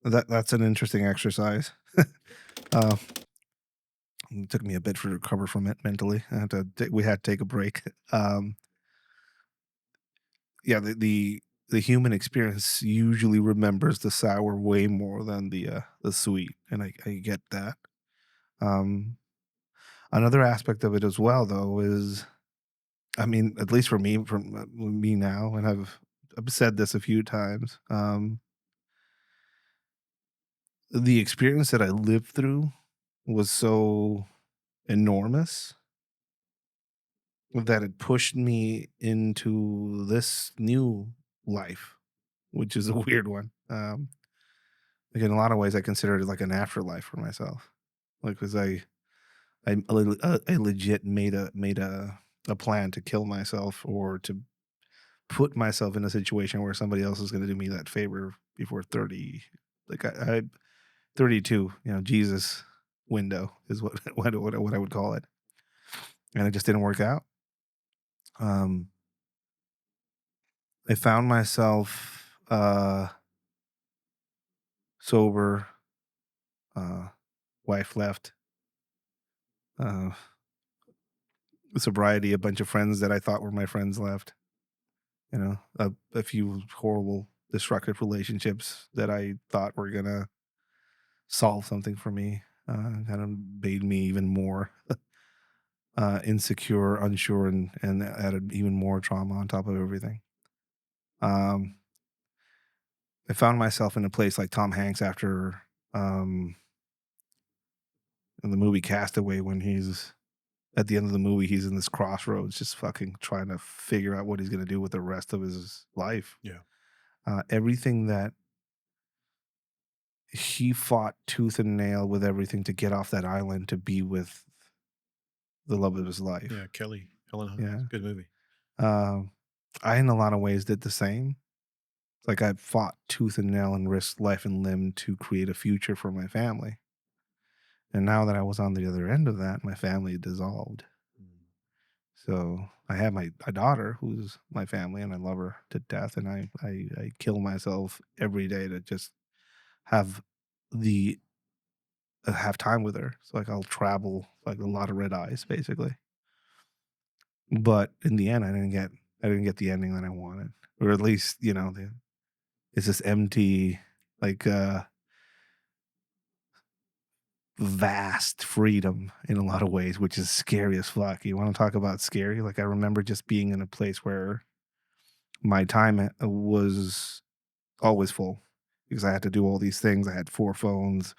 that's an interesting exercise. Uh, it took me a bit to recover from it mentally. We had to take a break. Yeah, the human experience usually remembers the sour way more than the sweet, and I get that. Um, Another aspect of it as well, though, is I mean, at least for me, from me now, and I've said this a few times. The experience that I lived through was so enormous that it pushed me into this new life, which is a weird one. Like in a lot of ways, I consider it like an afterlife for myself. Like, because I legit made a plan to kill myself or to put myself in a situation where somebody else is going to do me that favor before 30. Like I 32, Jesus window is what what I would call it, and it just didn't work out. Um, I found myself sober. Uh, Wife left. Uh, Sobriety. A bunch of friends that I thought were my friends left. A few horrible, destructive relationships that I thought were gonna solve something for me. Kind of made me even more insecure, unsure, and added even more trauma on top of everything. Um, I found myself in a place like Tom Hanks after um, in the movie Castaway when he's at the end of the movie, he's in this crossroads, just fucking trying to figure out what he's gonna do with the rest of his life. Yeah. Everything that he fought tooth and nail with everything to get off that island to be with the love of his life. Yeah. Helen Hunt. Yeah. It's a good movie. Um, I, in a lot of ways, did the same. Like I fought tooth and nail and risked life and limb to create a future for my family. And now that I was on the other end of that, my family dissolved. Mm. So I have my daughter who's my family and I love her to death. And I kill myself every day to just have the have time with her. So like I'll travel like a lot of red eyes basically. But in the end I didn't get the ending that I wanted. Or at least, it's this empty, like vast freedom in a lot of ways, which is scary as fuck. You want to talk about scary? Like I remember just being in a place where my time was always full because I had to do all these things. I had four phones,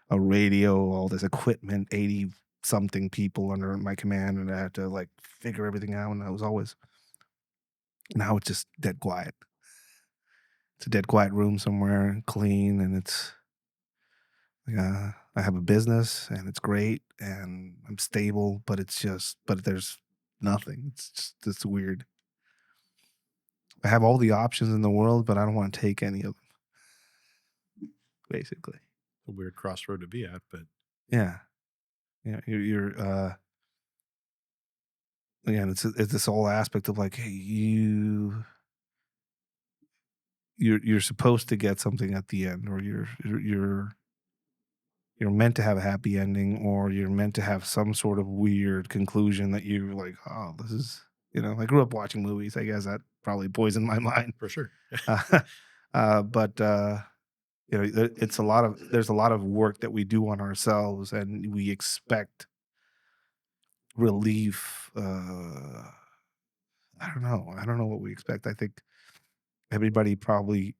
a radio, all this equipment, 80 something people under my command, and I had to like figure everything out. And I was always now it's just dead quiet. It's a dead quiet room somewhere, clean, and it's I have a business and it's great and I'm stable, but there's nothing. It's weird. I have all the options in the world, but I don't want to take any of them, basically. A weird crossroad to be at, but Yeah. Yeah. You're again, it's this whole aspect of like, hey, you're supposed to get something at the end, or you're meant to have a happy ending, or you're meant to have some sort of weird conclusion that you're like, oh, this is, I grew up watching movies. I guess that probably poisoned my mind. for sure. Uh, but it's there's a lot of work that we do on ourselves, and we expect relief. I don't know. I don't know what we expect. I think everybody probably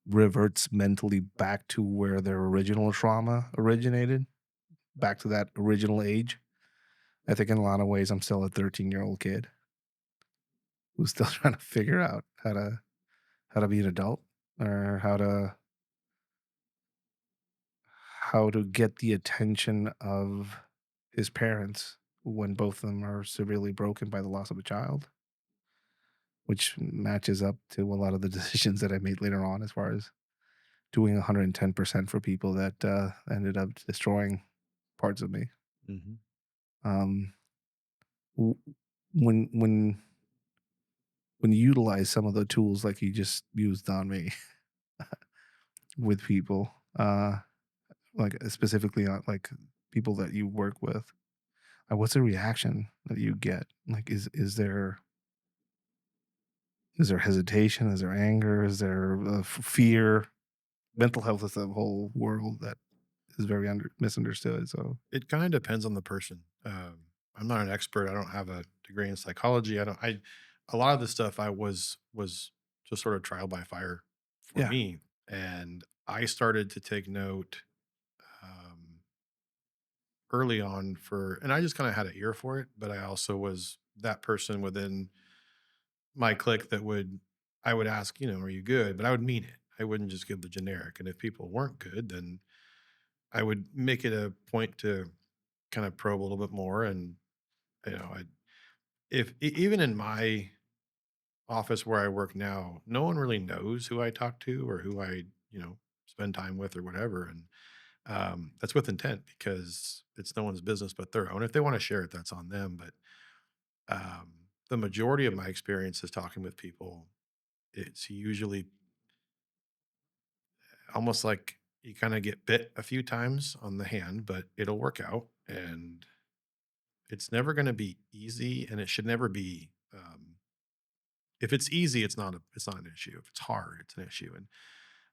reverts mentally back to where their original trauma originated, back to that original age. I think in a lot of ways, I'm still a 13-year-old kid who's still trying to figure out how to be an adult or how to get the attention of his parents when both of them are severely broken by the loss of a child, which matches up to a lot of the decisions that I made later on as far as doing 110% for people that ended up destroying parts of me. Hmm. Um, w- when when you utilize some of the tools like you just used on me with people, like specifically on like people that you work with, what's the reaction that you get? Like, is there hesitation? Is there anger? Is there fear? Mental health is a whole world that is very misunderstood. So It kind of depends on the person. I'm not an expert. I don't have a degree in psychology. I don't. I A lot of the stuff I was just sort of trial by fire for yeah, me, and I started to take note um, early on for, and I just kind of had an ear for it. But I also was that person within my clique that would I would ask, are you good? But I would mean it. I wouldn't just give the generic. And if people weren't good, then I would make it a point to kind of probe a little bit more. And I if even in my office where I work now, no one really knows who I talk to or who I, spend time with or whatever. And that's with intent because it's no one's business but their own. If they want to share it, that's on them. But the majority of my experience is talking with people. It's usually almost like you kind of get bit a few times on the hand, but it'll work out. And it's never going to be easy, and it should never be. If it's easy, it's not an issue. If it's hard, it's an issue. And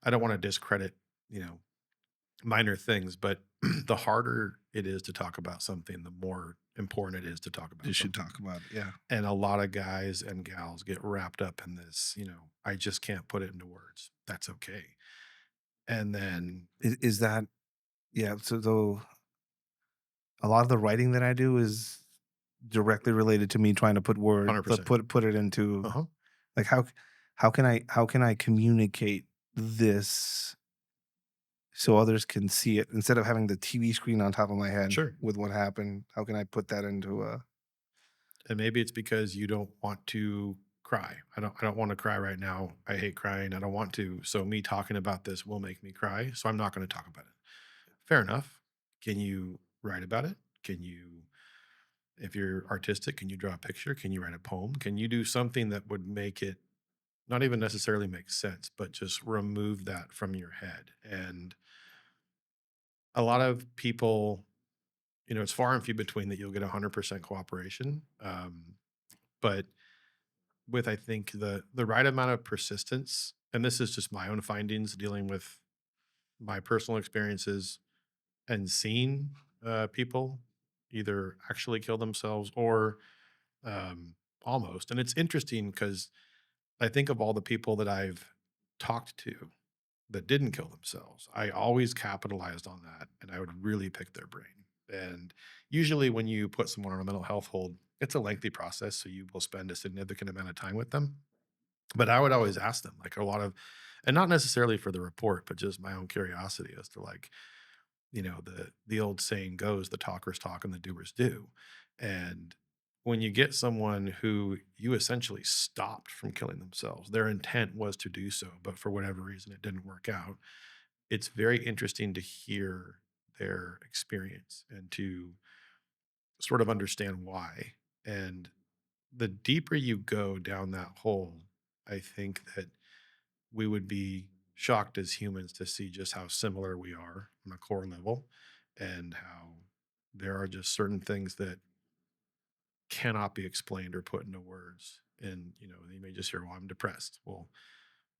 I don't want to discredit, you know, minor things, but the harder it is to talk about something, the more important it is to talk you about should something. talk about it. Yeah. And a lot of guys and gals get wrapped up in this, I just can't put it into words. That's okay. And then Is that yeah? So though a lot of the writing that I do is directly related to me trying to put 100%. put it into Uh-huh. like how can I communicate this so others can see it instead of having the TV screen on top of my head Sure. with what happened? How can I put that into a And maybe it's because you don't want to cry. I don't want to cry right now. I hate crying. I don't want to. So me talking about this will make me cry. So I'm not going to talk about it. Fair enough. Can you write about it? Can you, if you're artistic, can you draw a picture? Can you write a poem? Can you do something that would make it not even necessarily make sense, but just remove that from your head? And a lot of people, it's far and few between that you'll get 100% cooperation. But with, I think, the right amount of persistence, and this is just my own findings dealing with my personal experiences and seeing people either actually kill themselves or um, almost. And it's interesting because I think of all the people that I've talked to that didn't kill themselves, I always capitalized on that and I would really pick their brain. And usually, when you put someone on a mental health hold, it's a lengthy process. So you will spend a significant amount of time with them. But I would always ask them, like, a lot of, and not necessarily for the report, but just my own curiosity as to, like, the old saying goes, the talkers talk and the doers do. And when you get someone who you essentially stopped from killing themselves, their intent was to do so, but for whatever reason it didn't work out. It's very interesting to hear their experience and to sort of understand why. And the deeper you go down that hole, I think that we would be shocked as humans to see just how similar we are on a core level and how there are just certain things that cannot be explained or put into words. And, you may just hear, well, I'm depressed. Well,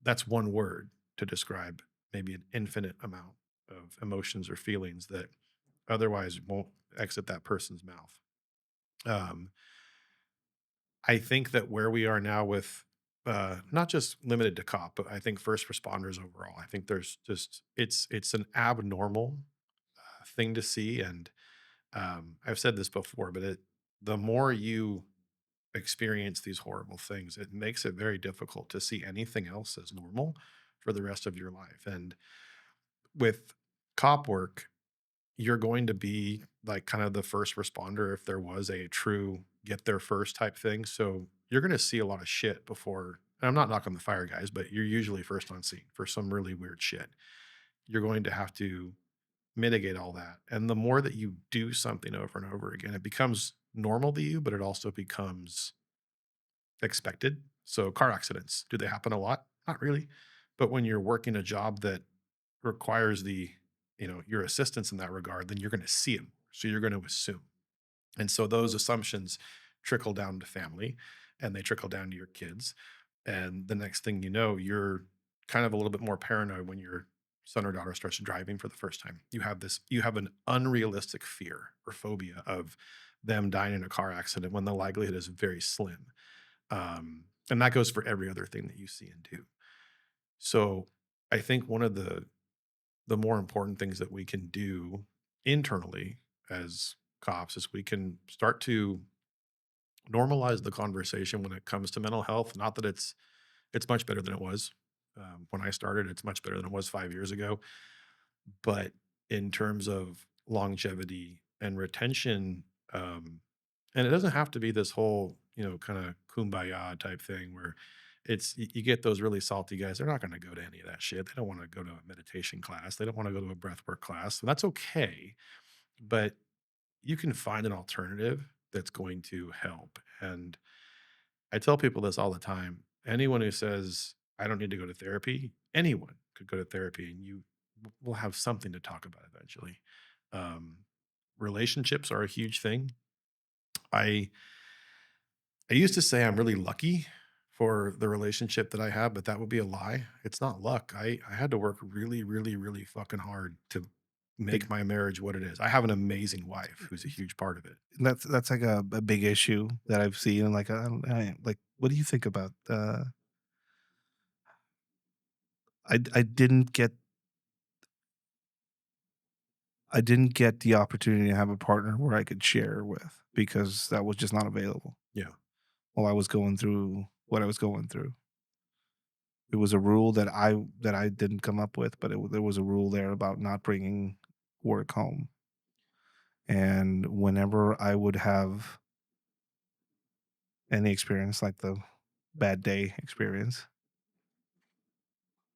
that's one word to describe maybe an infinite amount of emotions or feelings that otherwise won't exit that person's mouth. Um, I think that where we are now with not just limited to cop, but I think first responders overall, I think there's just it's an abnormal thing to see. And I've said this before, but the more you experience these horrible things, it makes it very difficult to see anything else as normal for the rest of your life. And with cop work, you're going to be like kind of the first responder if there was a true get there first type thing. So you're going to see a lot of shit before. And I'm not knocking the fire guys, but you're usually first on scene for some really weird shit. You're going to have to mitigate all that. And the more that you do something over and over again, it becomes normal to you, but it also becomes expected. So car accidents, do they happen a lot? Not really. But when you're working a job that requires your assistance in that regard, then you're going to see them. So you're going to assume. And so those assumptions trickle down to family and they trickle down to your kids. And the next thing you know, you're kind of a little bit more paranoid when your son or daughter starts driving for the first time. You have an unrealistic fear or phobia of them dying in a car accident when the likelihood is very slim. And that goes for every other thing that you see and do. So I think one of the more important things that we can do internally as cops is we can start to normalize the conversation when it comes to mental health. Not that it's much better than it was when I started. It's much better than it was 5 years ago. But in terms of longevity and retention, and it doesn't have to be this whole kind of kumbaya type thing where you get those really salty guys. They're not going to go to any of that shit. They don't want to go to a meditation class. They don't want to go to a breathwork class. And that's okay. But you can find an alternative that's going to help. And I tell people this all the time. Anyone who says, I don't need to go to therapy, anyone could go to therapy and you will have something to talk about eventually. Um, Relationships are a huge thing. I I used to say I'm really lucky for the relationship that I have, but that would be a lie. It's not luck. I had to work really, really, really fucking hard to Like, make my marriage what it is. I have an amazing wife who's a huge part of it. that's like a big issue that I've seen, and like, like, what do you think about, I didn't get the opportunity to have a partner where I could share with because that was just not available Yeah. while I was going through what I was going through. It was a rule that I didn't come up with, but there was a rule there about not bringing work home, and whenever I would have any experience like the bad day experience,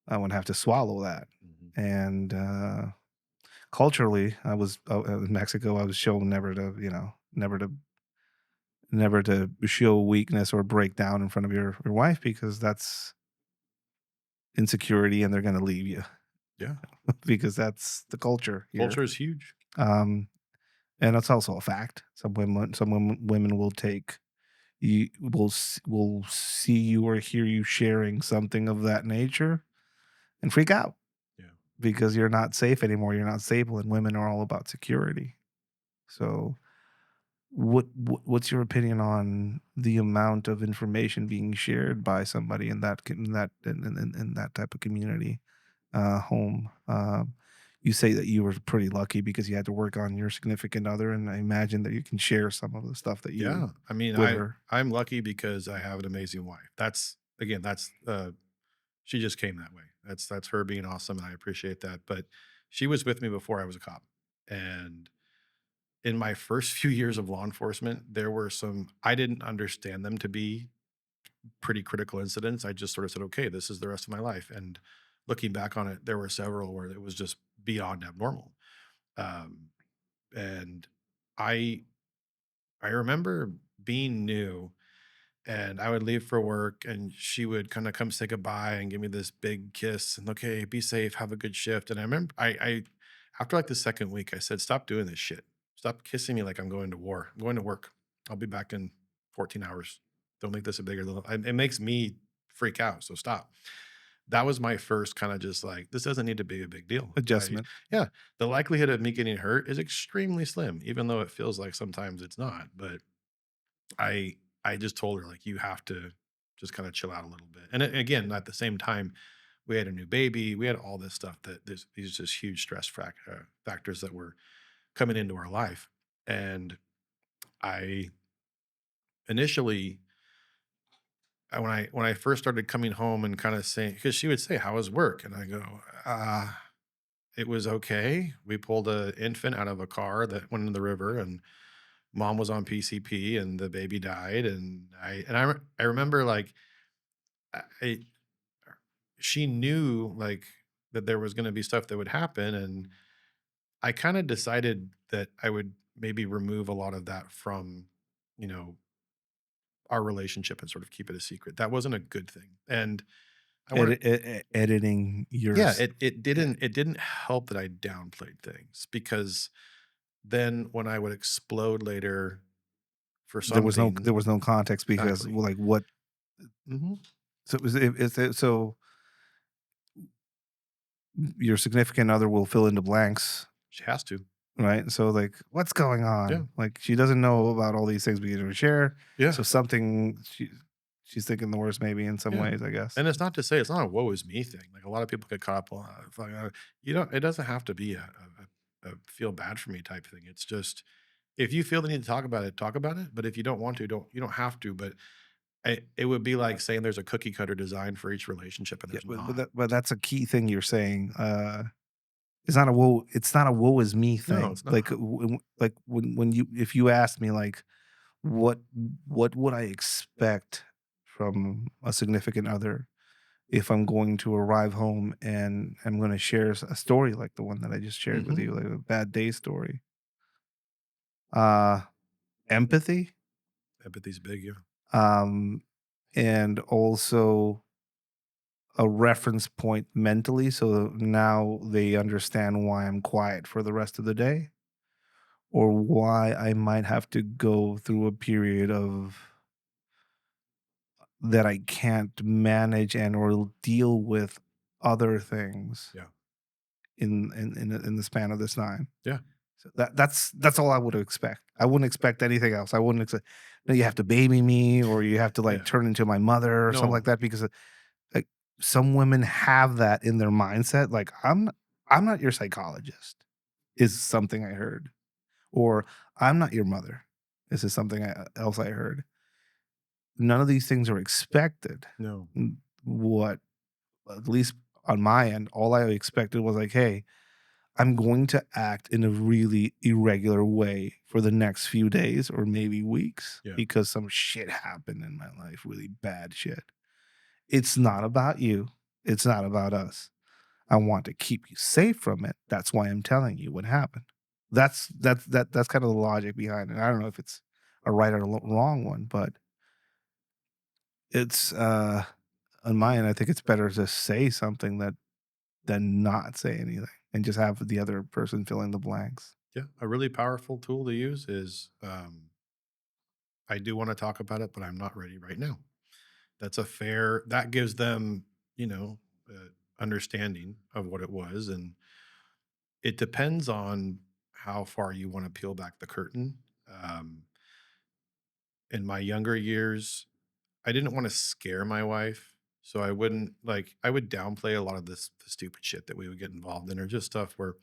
I would have to swallow that, Mhm. and, culturally, I was in Mexico, I was shown never to show weakness or break down in front of your wife because that's insecurity and they're gonna leave you Yeah. because that's the culture here. Culture is huge. Um, and it's also a fact. Some women will take you will see you or hear you sharing something of that nature and freak out Yeah. because you're not safe anymore. You're not stable, and women are all about security. So what's your opinion on the amount of information being shared by somebody in that type of community home? You say that you were pretty lucky because you had to work on your significant other, and I imagine that you can share some of the stuff that you Yeah. I mean, with her. I'm lucky because I have an amazing wife. That's she just came that way. That's her being awesome and I appreciate that. But she was with me before I was a cop. And in my first few years of law enforcement, there were some I didn't understand them to be pretty critical incidents. I just sort of said, okay, this is the rest of my life. And looking back on it, there were several where it was just beyond abnormal. Um, and I I remember being new and I would leave for work and she would kind of come say goodbye and give me this big kiss and okay, be safe, have a good shift. And I remember I after like the second week, I said, stop doing this shit. Stop kissing me like I'm going to war. I'm going to work. I'll be back in 14 hours. Don't make this a bigger deal. It makes me freak out. So stop. That was my first kind of just like, this doesn't need to be a big deal. Adjustment. Yeah. The likelihood of me getting hurt is extremely slim, even though it feels like sometimes it's not. But I just told her, like, "You have to just kinda chill out a little bit." And again, at the same time, we had a new baby, we had all this stuff that these just huge stress factors that were coming into our life. And I initially when I first started coming home and kinda saying, because she would say, "How was work?" And I go, it was okay. We pulled a infant out of a car that went in the river, and mom was on PCP, and the baby died." And I remember, like, I she knew like that there was going to be stuff that would happen, and I kind of decided that I would maybe remove a lot of that from you know our relationship and sort of keep it a secret. That wasn't a good thing. And I want Editing yeah, yours. it didn't help that I downplayed things because then when I would explode later for There something was no context because, exactly. well, like, what Mhm. so it was so your significant other will fill in the blanks, She has to. right? So, like, what's going Yeah. on? Like, she doesn't know about all these things we can share, Yeah. so something she's thinking the worst maybe in some Yeah. ways, I guess. And it's not to say it's not a woe is me thing. Like a lot of people get caught up on you don't it doesn't have to be a feel bad for me type thing. It's just if you feel the need to talk about it, talk about it. But if you don't want to, don't you don't have to. But it would be like saying there's a cookie cutter design for each relationship and Yeah, there's not. but that's a key thing you're saying. It's not a woe is me No, thing. it's not. Like, like when you if you asked me, like, what what would I expect from a significant other if I'm going to arrive home and I'm going to share a story like the one that I just shared with Hmm. you, like a bad day story. Uh, Empathy, Empathy's big, yeah. um, and also a reference point mentally, so now they understand why I'm quiet for the rest of the day, or why I might have to go through a period of that I can't manage and or deal with other things Yeah. in the span of this time. Yeah. So that's all I would expect. I wouldn't expect anything else. I wouldn't expect no, you have to baby me or you have to like Yeah. turn into my mother or something No. like that because like some women have that in their mindset. Like I'm not your psychologist is something I heard, or I'm not your mother. This is something else I heard. None of these things are expected. No. What at least on my end, all I expected was like, hey, I'm going to act in a really irregular way for the next few days or maybe weeks Yeah. because some shit happened in my life, really bad shit. It's not about you. It's not about us. I want to keep you safe from it. That's why I'm telling you what happened. That's kind of the logic behind it. I don't know if it's a right or wrong one, but it's on my end. I think it's better to say something that than not say anything and just have the other person fill in the blanks. Yeah. A really powerful tool to use is I do want to talk about it, but I'm not ready right now. That's a fair that gives them, you know, understanding of what it was, and it depends on how far you want to peel back the curtain. Um, in my younger years, I didn't want to scare my wife, so I wouldn't like I would downplay a lot of the stupid shit that we would get involved in, or just stuff where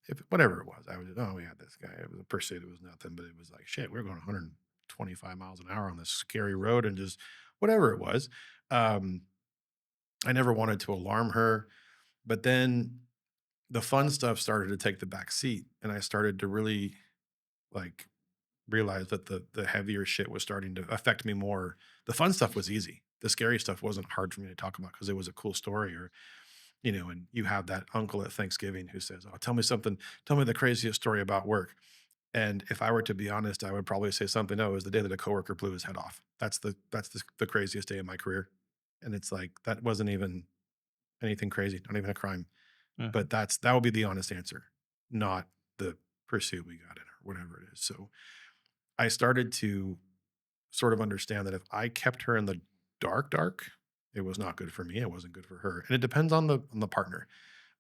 if whatever it was, I would oh yeah, this guy. It was a pursuit. It was nothing, but it was like shit. We are going 125 miles an hour on this scary road, and just whatever it was. Um, I never wanted to alarm her, but then the fun stuff started to take the back seat, and I started to really like realize that the heavier shit was starting to affect me more. The fun stuff was easy. The scary stuff wasn't hard for me to talk about because it was a cool story, or and you have that uncle at Thanksgiving who says, "Oh, tell me something. Tell me the craziest story about work." And if I were to be honest, I would probably say something. No, it was the day that a coworker blew his head off. That's the craziest day of my career. And it's like that wasn't even anything crazy, not even a crime. Uh-huh. But that would be the honest answer, not the pursuit we got in or whatever it is. So I started to sort of understand that if I kept her in the dark, it was not good for me. It wasn't good for her. And it depends on the partner.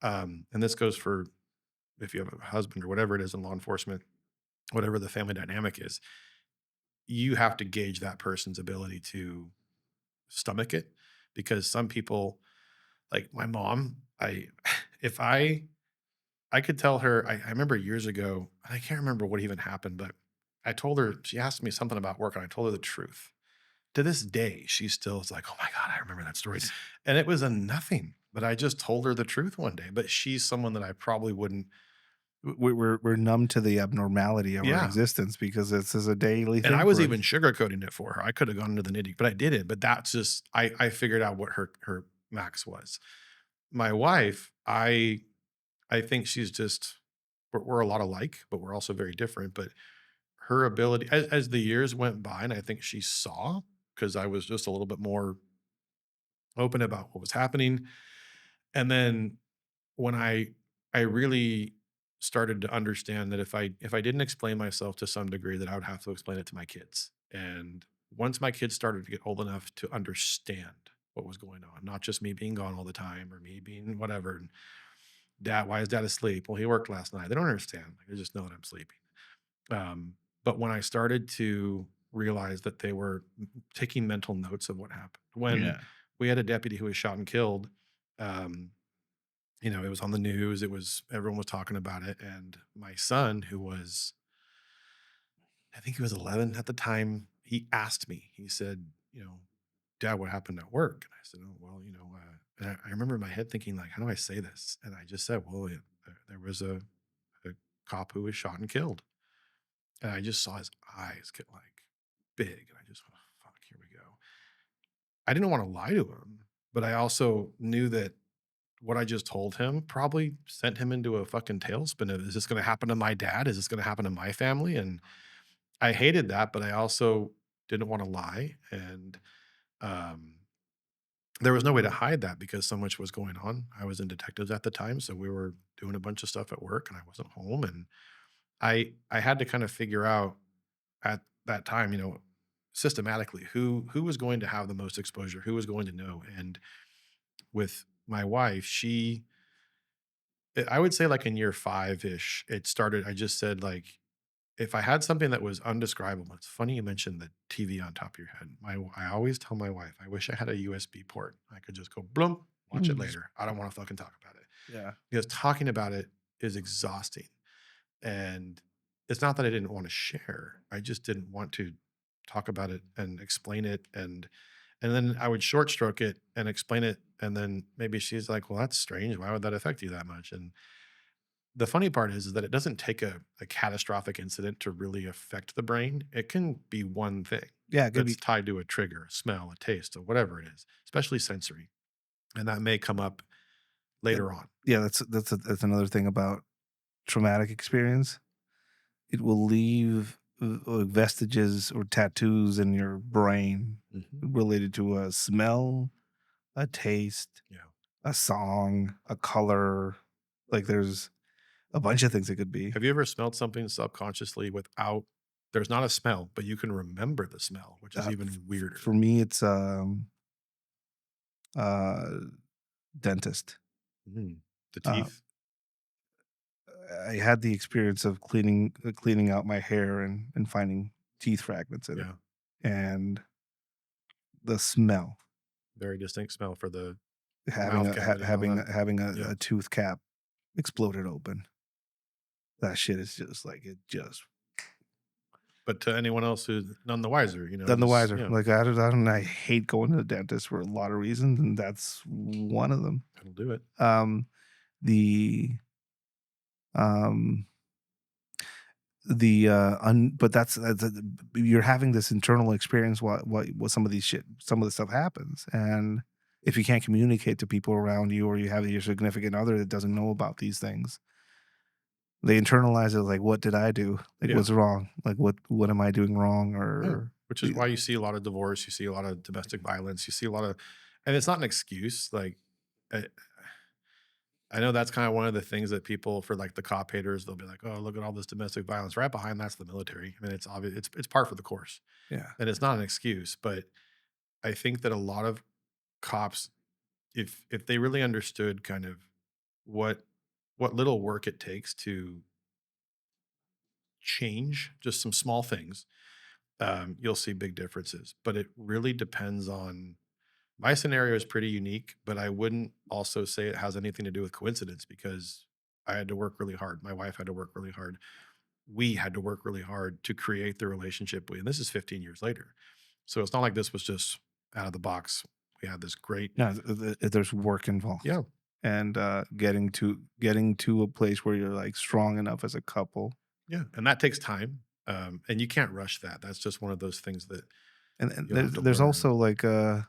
And this goes for if you have a husband or whatever it is in law enforcement, whatever the family dynamic is, you have to gauge that person's ability to stomach it. Because some people, like my mom, if I could tell her, I remember years ago, and I can't remember what even happened, but I told her, she asked me something about work, and I told her the truth. To this day, she still is like, "Oh my god, I remember that story." And it was a nothing, but I just told her the truth one day, but she's someone that I probably wouldn't. We're numb to the abnormality of our Yeah, existence because this is a daily and thing I was for even us. sugarcoating it for her. I could have gone into the nitty, but I didn't, but that's just I figured out what her max was. My wife, I think she's just we're a lot alike, but we're also very different, but her ability as the years went by and I think she saw, because I was just a little bit more open about what was happening. And then when I really started to understand that if I didn't explain myself to some degree, that I would have to explain it to my kids. And once my kids started to get old enough to understand what was going on, not just me being gone all the time or me being whatever. And dad, why is dad asleep? Well, he worked last night. They don't understand. Like, they just know that I'm sleeping. But when I started to realize that they were taking mental notes of what happened, when Yeah. we had a deputy who was shot and killed, um, it was on the news. It was everyone was talking about it, and my son, who was, I think he was 11 at the time, he asked me. He said, "Dad, what happened at work?" And I said, "Oh, well, and I remember in my head thinking, like, how do I say this? And I just said, "Well, there was a cop who was shot and killed." And I just saw his eyes get like big, and I just went, "Fuck, here we go." I didn't want to lie to him, but I also knew that what I just told him probably sent him into a fucking tailspin of, is this going to happen to my dad? Is this going to happen to my family? And I hated that, but I also didn't want to lie. And um, there was no way to hide that because so much was going on. I was in detectives at the time, so we were doing a bunch of stuff at work, and I wasn't home. And I had to kind of figure out at that time, systematically who was going to have the most exposure, who was going to know. And with my wife, I would say like in year 5-ish, it started. I just said, like, if I had something that was undescribable, it's funny you mentioned the TV on top of your head. I always tell my wife, I wish I had a USB port. I could just go bloom, watch it Just later. I don't want to fucking talk about it yeah. because talking about it is exhausting. And it's not that I didn't want to share. I just didn't want to talk about it and explain it. And then I would short stroke it and explain it. And then maybe she's like, well, that's strange. Why would that affect you that much? And the funny part is that it doesn't take a catastrophic incident to really affect the brain. It can be one thing Yeah, it could that's be tied to a trigger, a smell, a taste, or whatever it is, especially sensory. And that may come up yeah, later on. yeah, that's another thing about traumatic experience. It will leave, vestiges or tattoos in your brain Mhm. related to a smell, a taste, Yeah. a song, a color. Like, there's a bunch of things it could be. Have you ever smelled something subconsciously without, there's not a smell, but you can remember the smell, which is F even for weirder? me, it's, uh, dentist. Mm. The Uh, teeth? I had the experience of cleaning out my hair and finding teeth fragments in it, Yeah. and the smell, Very distinct smell for the having mouth a cavity and all that. having Yeah. a tooth cap exploded open. That shit is just like it just But to anyone else who's none the wiser, none the just, wiser. Like, I hate going to the dentist for a lot of reasons, and that's one of them. it'll do it. Um, the, um but that's you're having this internal experience what some of the stuff happens, and if you can't communicate to people around you, or you have your significant other that doesn't know about these things, they internalize it like, what did I do? Like, Yeah. what's wrong? Like, what am I doing wrong? Yeah. Or Which is why you see a lot of divorce, you see a lot of domestic violence, you see a lot of, and it's not an excuse. Like, I, I know that's kind of one of the things that people, for like the cop haters, they'll be like, "Oh, look at all this domestic violence." Right behind that's the military. I mean, it's obvious. It's par for the course, yeah. and it's not an excuse. But I think that a lot of cops, if they really understood kind of what what little work it takes to change just some small things, you'll see big differences. But it really depends on, my scenario is pretty unique, but I wouldn't also say it has anything to do with coincidence because I had to work really hard. My wife had to work really hard. We had to work really hard to create the relationship and this is 15 years later. So it's not like this was just out of the box. We had this great, No, there's work involved, yeah, and getting to a place where you're like strong enough as a couple, yeah, and that takes time. And you can't rush that. That's just one of those things that and you'll have to there's learn. also like a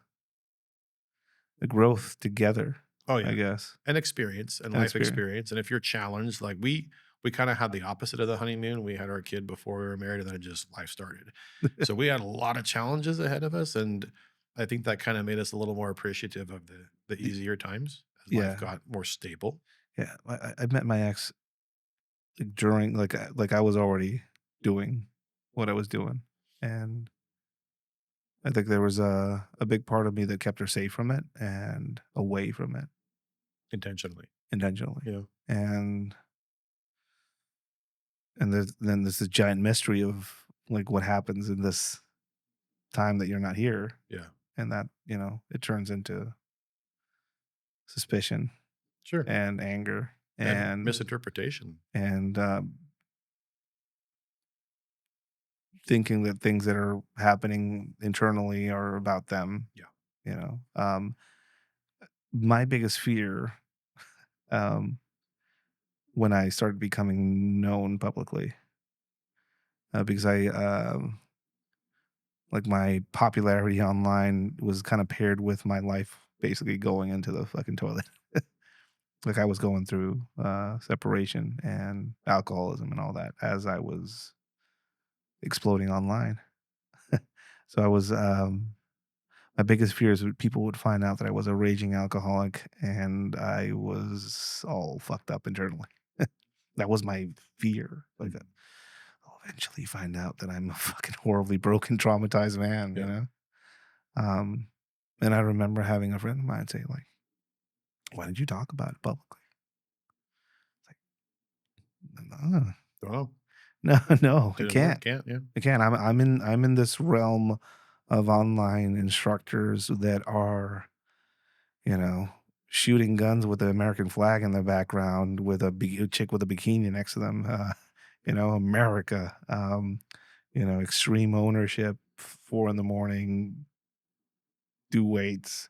growth together, Oh I yeah. guess, And experience and and life experience. experience. And if you're challenged, like we kinda had the opposite of the honeymoon. We had our kid before we were married, and then just life started. So we had a lot of challenges ahead of us, and I think that kinda made us a little more appreciative of the Y easier times as life yeah, got more stable. yeah. I met my ex, like, during like, I was already doing what I was doing, and I think there was a big part of me that kept her safe from it and away from it Intentionally. intentionally. Yeah. And there's this giant mystery of, like, what happens in this time that you're not here, Yeah. and that, it turns into suspicion Sure. and anger And misinterpretation. and, thinking that things that are happening internally are about them, Yeah. you know? My biggest fear, um, when I started becoming known publicly, because like, my popularity online was kinda paired with my life basically going into the fucking toilet. Like, I was going through, separation and alcoholism and all that as I was exploding online. So I was, my biggest fear is that people would find out that I was a raging alcoholic and I was all fucked up internally. That was my fear. Like, Mhm. I'll eventually find out that I'm a fucking horribly broken, traumatized man, you Yeah. know? Um, and I remember having a friend of mine say, like, "Why did you talk about it publicly?" It's like, "No, Don't know. no, no, I Didn't can't. work. Can't. Yeah. I can't. I'm in this realm of online instructors that are, you know, shooting guns with the American flag in the background with a chick with a bikini next to them. America. Extreme ownership, 4 in the morning, do weights,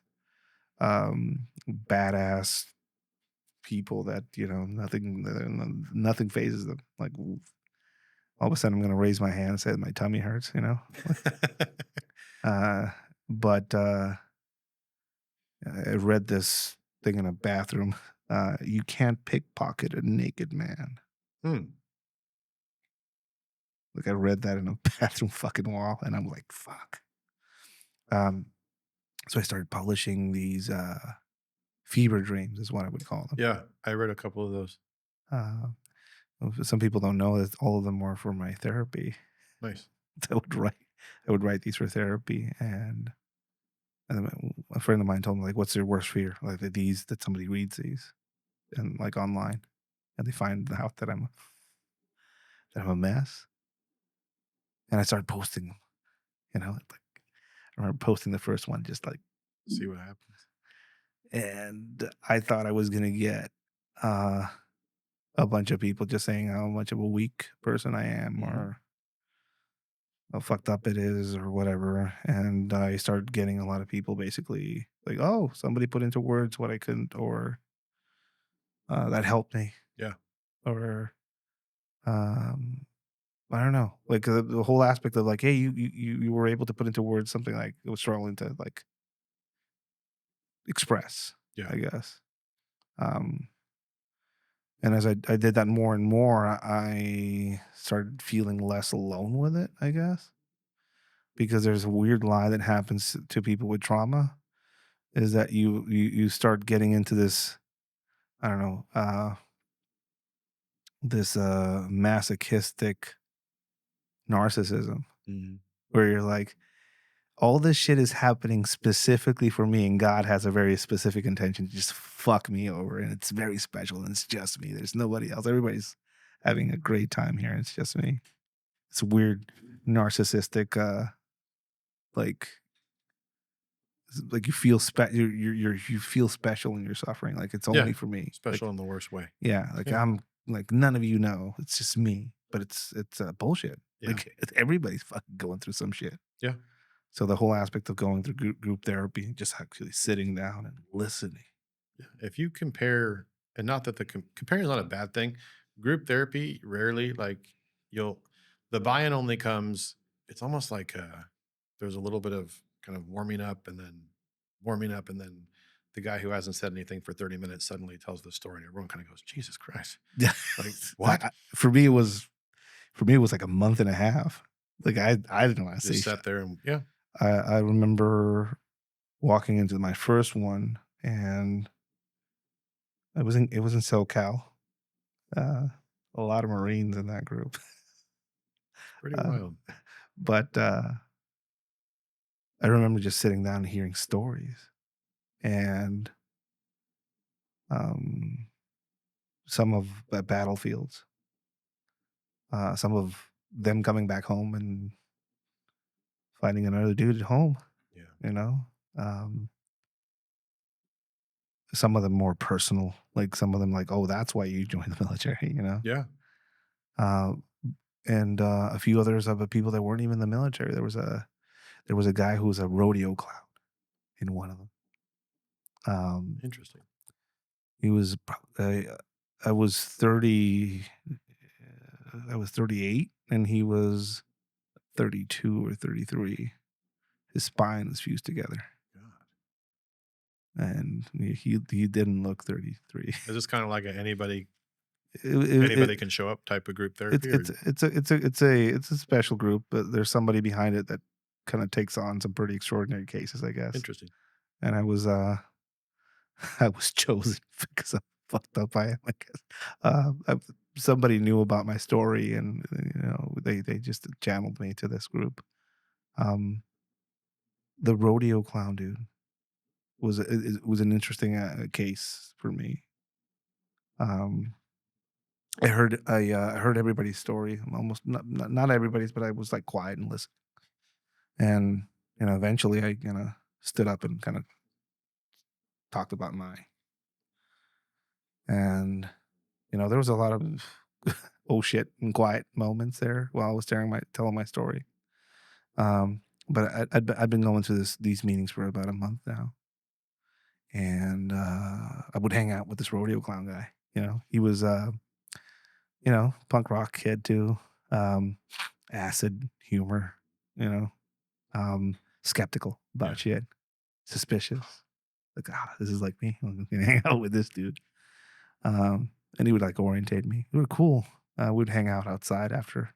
badass people that nothing phases them. Like, all of a sudden, I'm gonna raise my hand and say my tummy hurts. Uh, but I read this thing in a bathroom. You can't pickpocket a naked man. Hmm. Like, I read that in a bathroom fucking wall, and I'm like, fuck. Um, so I started publishing these fever dreams, is what I would call them. Yeah. I read a couple of those. Uh, some people don't know that all of them were for my therapy. Nice. I would write, I would write these for therapy, and then a friend of mine told me, like, "What's your worst fear?" Like, that somebody reads these and, like, online, and they find out that I'm a mess, and I started posting them. Like, I remember posting the first one, just like, See what happens. and I thought I was gonna get uh, a bunch of people just saying how much of a weak person I am, Mhm. or how fucked up it is, or whatever. And I started getting a lot of people basically like, "Oh, somebody put into words what I couldn't," or that helped me, Yeah. or um, I don't know, like, the whole aspect of, like, hey, you were able to put into words something like I was struggling to, like, express, Yeah. I guess. Um, and as I did that more and more, I started feeling less alone with it, I guess, because there's a weird lie that happens to people with trauma is that you start getting into this, I don't know, this masochistic narcissism Mhm. where you're like, all this shit is happening specifically for me, and God has a very specific intention to just fuck me over, and it's very special, and it's just me. There's nobody else. Everybody's having a great time here, and it's just me. It's a weird narcissistic, like, like you feel special in your suffering. Like, it's only Yeah. for me. Special Like, in the worst way. yeah, like, Yeah. I'm like, none of you know. It's just me, but it's bullshit. Yeah. Like, everybody's fucking going through some shit. Yeah. So the whole aspect of going through group therapy, just actually sitting down and listening. Yeah. If you compare, and not that comparing is not a bad thing. Group therapy rarely, like, you'll the buy-in only comes. It's almost like there's a little bit of kind of warming up and then the guy who hasn't said anything for 30 minutes suddenly tells the story, and everyone kind of goes, Jesus Christ. Yeah. Like, what? For me, it was like a month and a half. Like, I didn't wanna say Just shit. sat there and, yeah, I remember walking into my first one, and it was in SoCal. Uh, a lot of Marines in that group. pretty Uh, wild. but I remember just sitting down and hearing stories, and, um, some of the battlefields, some of them coming back home and finding another dude at home, Yeah. you know? Um, some of them more personal, like, some of them like, "Oh, that's why you joined the military," you know? Yeah. Uh, and, a few others of the people that weren't even in the military. There was a guy who was a rodeo clown in one of them. Um, Interesting. he was I was 30, I was 38, and he was 32 or 33. His spine was fused together, God. and he didn't look 33. Is this kind of like a It it anybody can show up type of group it's therapy, or it's it's a special group, but there's somebody behind it that kinda takes on some pretty extraordinary cases, I guess. interesting? And I was chosen because I'm fucked up I am, I guess. Somebody knew about my story, and, they just channeled me to this group. Um, the rodeo clown dude was an interesting, case for me. Um, I heard everybody's story, almost not everybody's, but I was, like, quiet and listened. And, eventually I, stood up and kinda talked about mine. And, there was a lot of oh shit and quiet moments there while I was telling my story. But I'd been going through these meetings for about a month now, and I would hang out with this rodeo clown guy. He was punk rock kid too, um, acid humor, you know, skeptical about Yeah. shit, suspicious. Like, this is like me. I'm gonna hang out with this dude. And he would like orientate me. We were cool. We'd hang out outside after.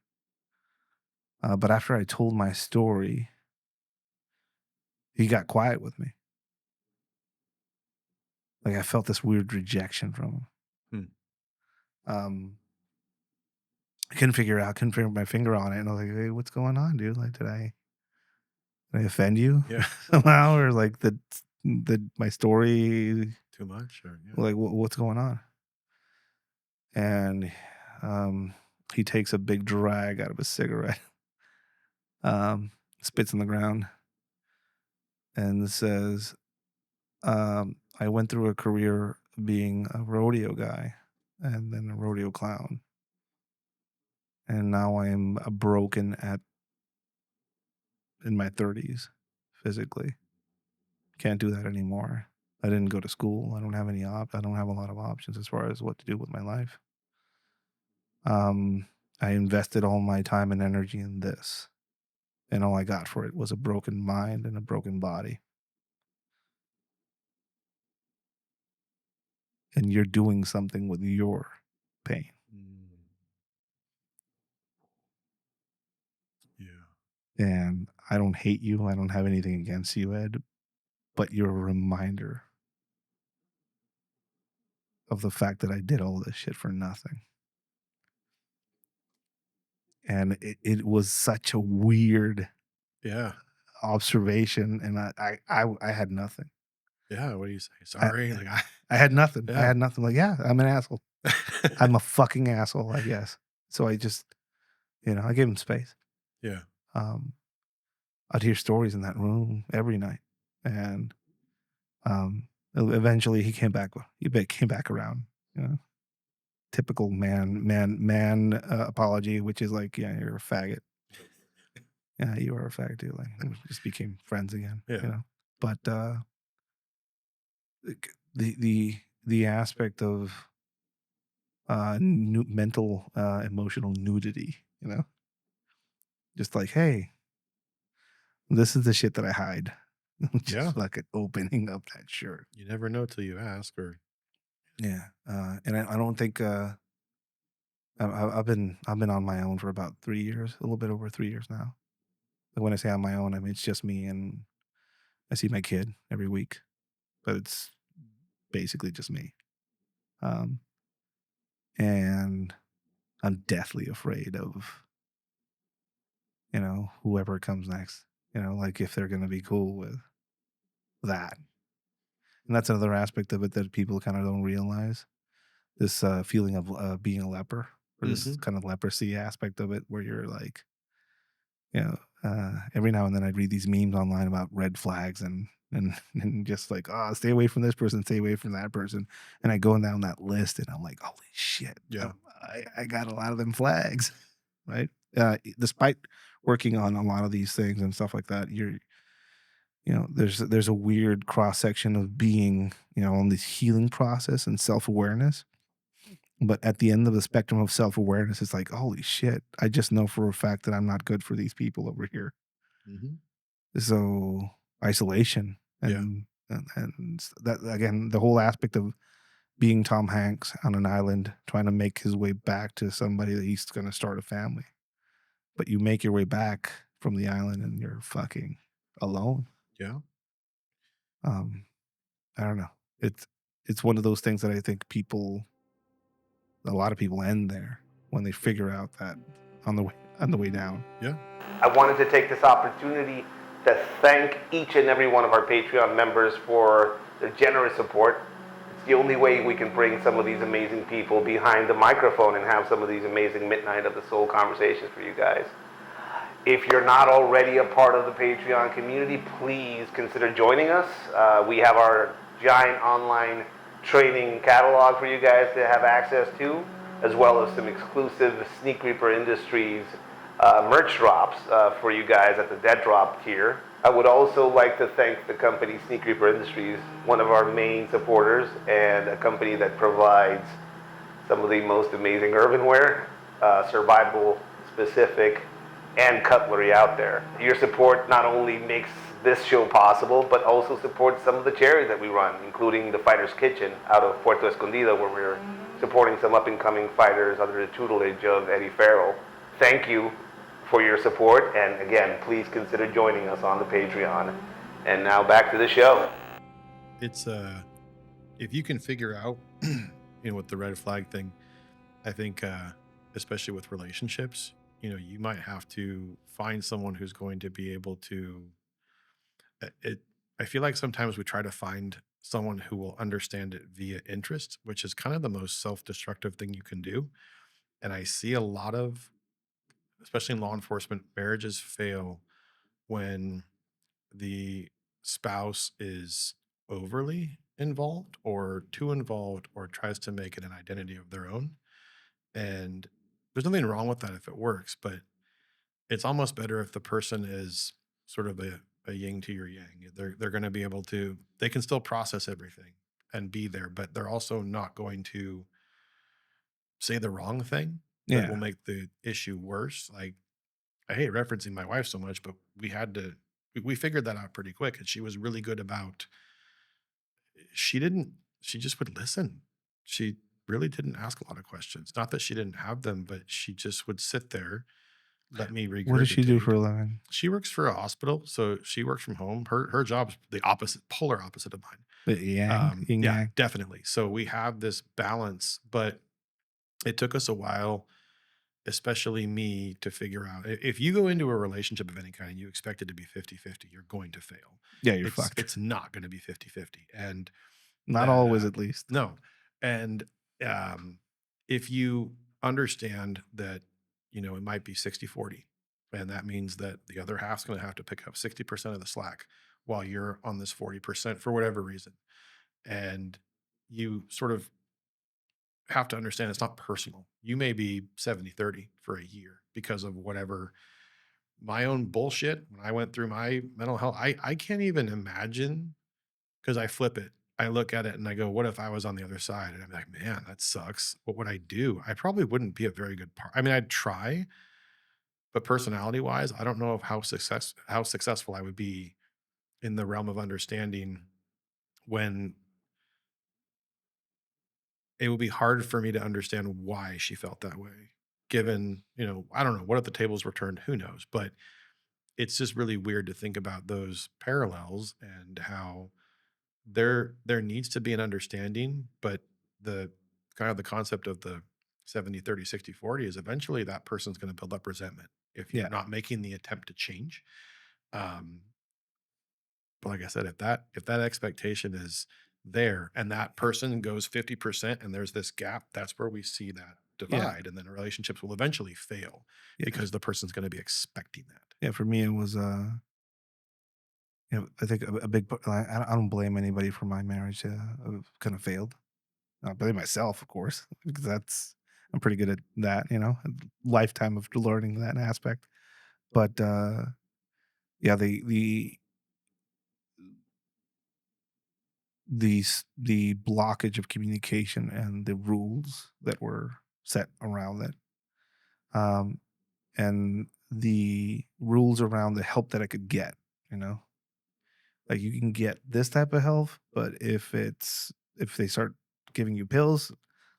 But after I told my story, he got quiet with me. Like, I felt this weird rejection from him. Hmm. Um, I couldn't figure my finger on it. And I was like, hey, what's going on, dude? Like, did I offend you Yeah. somehow? Or like, the my story, Too much, or yeah. like, what's going on? And um, he takes a big drag out of a cigarette, spits on the ground, and says, I went through a career being a rodeo guy and then a rodeo clown. And now I am a broken at in my 30s physically. Can't do that anymore. I didn't go to school. I don't have a lot of options as far as what to do with my life. I invested all my time and energy in this, and all I got for it was a broken mind and a broken body. And you're doing something with your pain. Mm, yeah. And I don't hate you. I don't have anything against you, Ed, but you're a reminder of the fact that I did all this shit for nothing. And it was such a weird Yeah. observation, and I had nothing. Yeah. What do you say? I Sorry. Like, I, I had nothing. I yeah. had nothing. Like, yeah, I'm an asshole. I'm a fucking asshole, I guess. So I just, I gave him space. Yeah. Um, I'd hear stories in that room every night, and eventually he came back. Came back around. You know, typical man apology, which is like, yeah, you're a faggot. Yeah, you are a faggot too. Like, we just became friends again. Yeah. But the aspect of mental emotional nudity, just like, hey, this is the shit that I hide. Yeah. Just fucking opening up that shirt. You never know till you ask or Yeah, and I don't think, I've been on my own for about 3 years, a little bit over 3 years now. And when I say on my own, I mean, it's just me and I see my kid every week, but it's basically just me. Um, and I'm deathly afraid of, whoever comes next, like if they're gonna be cool with that. And that's another aspect of it that people kind of don't realize. This feeling of being a leper, or this Mhm. kind of leprosy aspect of it, where you're like, you know, every now and then I'd read these memes online about red flags and and just like, oh, stay away from this person, stay away from that person, and I go down that list, and I'm like, holy shit, Yeah. I got a lot of them flags, right? Despite working on a lot of these things and stuff like that, there's a weird cross section of being, on this healing process and self awareness. But at the end of the spectrum of self awareness, it's like, holy shit, I just know for a fact that I'm not good for these people over here. Mhm. So isolation Yeah. and that again, the whole aspect of being Tom Hanks on an island trying to make his way back to somebody that he's going to start a family. But you make your way back from the island and you're fucking alone. Yeah. Um, I don't know. It's it's one of those things that I think a lot of people end there when they figure out that on the way down. Yeah. I wanted to take this opportunity to thank each and every one of our Patreon members for their generous support. It's the only way we can bring some of these amazing people behind the microphone and have some of these amazing Midnight of the Soul conversations for you guys. If you're not already a part of the Patreon community, please consider joining us. We have our giant online training catalog for you guys to have access to, as well as some exclusive Sneak Reaper Industries merch drops for you guys at the Dead Drop tier. I would also like to thank the company Sneak Reaper Industries, one of our main supporters, and a company that provides some of the most amazing urbanware, survival specific, and cutlery out there. Your support not only makes this show possible, but also supports some of the charities that we run, including the Fighter's Kitchen out of Puerto Escondido, where we're supporting some up and coming fighters under the tutelage of Eddie Farrell. Thank you for your support, and again, please consider joining us on the Patreon. And now back to the show. It's if you can figure out with the red flag thing, I think especially with relationships, you might have to find someone who's going to be able to it I feel like sometimes we try to find someone who will understand it via interest, which is kind of the most self-destructive thing you can do. And I see a lot of, especially in law enforcement, marriages fail when the spouse is overly involved or too involved or tries to make it an identity of their own. And there's nothing wrong with that if it works, but it's almost better if the person is sort of a yin to your yang. They're going to be able to, they can still process everything and be there, but they're also not going to say the wrong thing that will Yeah. make the issue worse. Like, I hate referencing my wife so much, but we figured that out pretty quick. And she was really good about, she didn't, she just would listen. She really didn't ask a lot of questions. Not that she didn't have them, but she just would sit there, let me What does she do for regurgitate. a living? She works for a hospital, so she works from home. Her job's the opposite, polar opposite of mine. The yang, yin Yeah, yang. definitely. So we have this balance, but it took us a while, especially me, to figure out if you go into a relationship of any kind and you expect it to be 50-50, you're going to fail. Yeah, you're It's fucked. it's not going to be 50-50. And Not that always, at least. no. And if you understand that, it might be 60-40, and that means that the other half's going to have to pick up 60% of the slack while you're on this 40% for whatever reason. And you sort of have to understand it's not personal. You may be 70-30 for a year because of whatever my own bullshit. When I went through my mental health, I can't even imagine, because I flip it. I look at it and I go, what if I was on the other side? And I'm like, man, that sucks. What would I do? I probably wouldn't be a very good part. I mean, I'd try, but personality wise, I don't know how successful I would be in the realm of understanding when it would be hard for me to understand why she felt that way. Given, I don't know, what if the tables were turned? Who knows? But it's just really weird to think about those parallels and how there needs to be an understanding, but the kind of the concept of the 70-30-60-40 is eventually that person's going to build up resentment if you're Yeah, not making the attempt to change. Um, but like I said, if that expectation is there and that person goes 50% and there's this gap, that's where we see that yeah, divide. And then relationships will eventually fail yeah, because the person's going to be expecting that. yeah. For me, it was I think a big. I don't blame anybody for my marriage. Kind of failed. I blame myself, of course, because I'm pretty good at that. A lifetime of learning that aspect. But yeah, the blockage of communication and the rules that were set around it, um, and the rules around the help that I could get. You know, like you can get this type of help, but if they start giving you pills,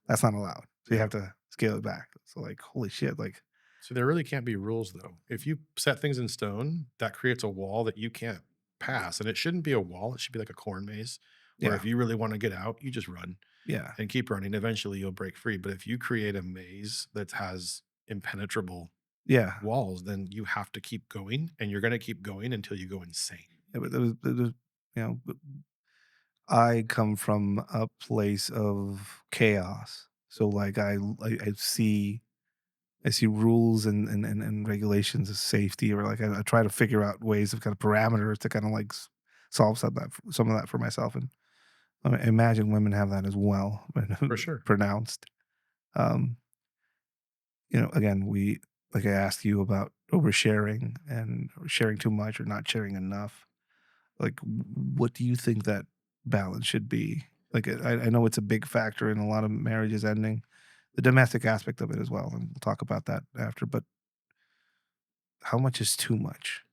that's not allowed. So you Yeah. have to scale it back. So like, holy shit, like So there really can't be rules though. If you set things in stone, that creates a wall that you can't pass. And it shouldn't be a wall. It should be like a corn maze where yeah, if you really want to get out, you just run yeah, and keep running. Eventually you'll break free. But if you create a maze that has impenetrable yeah. walls, then you have to keep going and you're going to keep going until you go insane. Yeah, but but I come from a place of chaos. So like I see rules and regulations of safety, or like I try to figure out ways of kind of parameters to kind of like solve some of that for myself. And I imagine women have that as well, but For sure. pronounced. Um, again, like I asked you about oversharing and sharing too much or not sharing enough. Like, what do you think that balance should be? Like, I know it's a big factor in a lot of marriages ending, the domestic aspect of it as well, and we'll talk about that after. But how much is too much?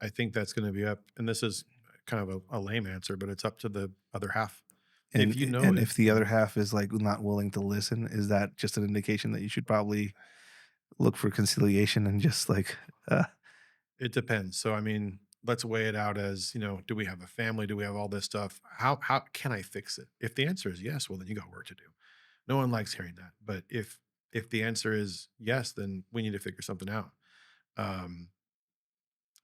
I think that's going to be up. And this is kind of a lame answer, but it's up to the other half. If And you know and it, if the other half is like not willing to listen, is that just an indication that you should probably look for conciliation and just like, it depends. So I mean, let's weigh it out as, do we have a family? Do we have all this stuff? How can I fix it? If the answer is yes, well then you got work to do. No one likes hearing that. But if the answer is yes, then we need to figure something out. Um,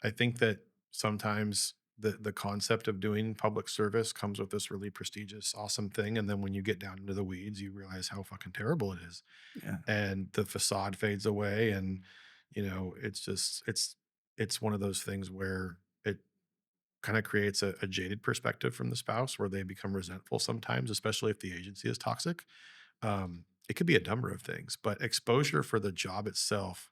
I think that sometimes the concept of doing public service comes with this really prestigious, awesome thing. And then when you get down into the weeds, you realize how fucking terrible it is. yeah, And the facade fades away. And, it's just it's one of those things where it kind of creates a jaded perspective from the spouse where they become resentful sometimes, especially if the agency is toxic. It could be a number of things, but exposure for the job itself.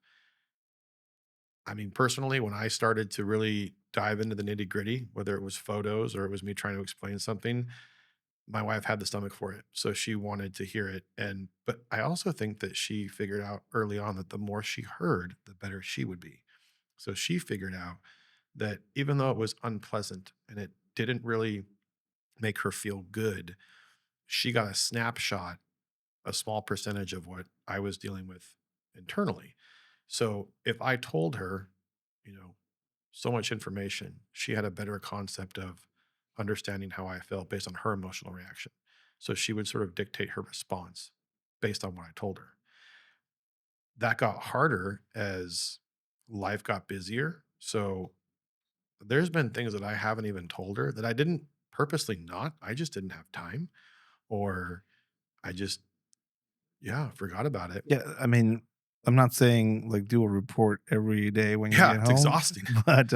I mean, personally, when I started to really dive into the nitty gritty, whether it was photos or it was me trying to explain something, my wife had the stomach for it. So she wanted to hear it. But I also think that she figured out early on that the more she heard, the better she would be. So she figured out that even though it was unpleasant and it didn't really make her feel good, she got a snapshot, a small percentage of what I was dealing with internally. So if I told her, you know, so much information, she had a better concept of understanding how I felt based on her emotional reaction. So she would sort of dictate her response based on what I told her. That got harder as life got busier. So there's been things that I haven't even told her that I didn't purposely not. I just didn't have time or I just, yeah, forgot about it. yeah. I mean, I'm not saying like do a report every day when you Yeah, get it's home, exhausting. but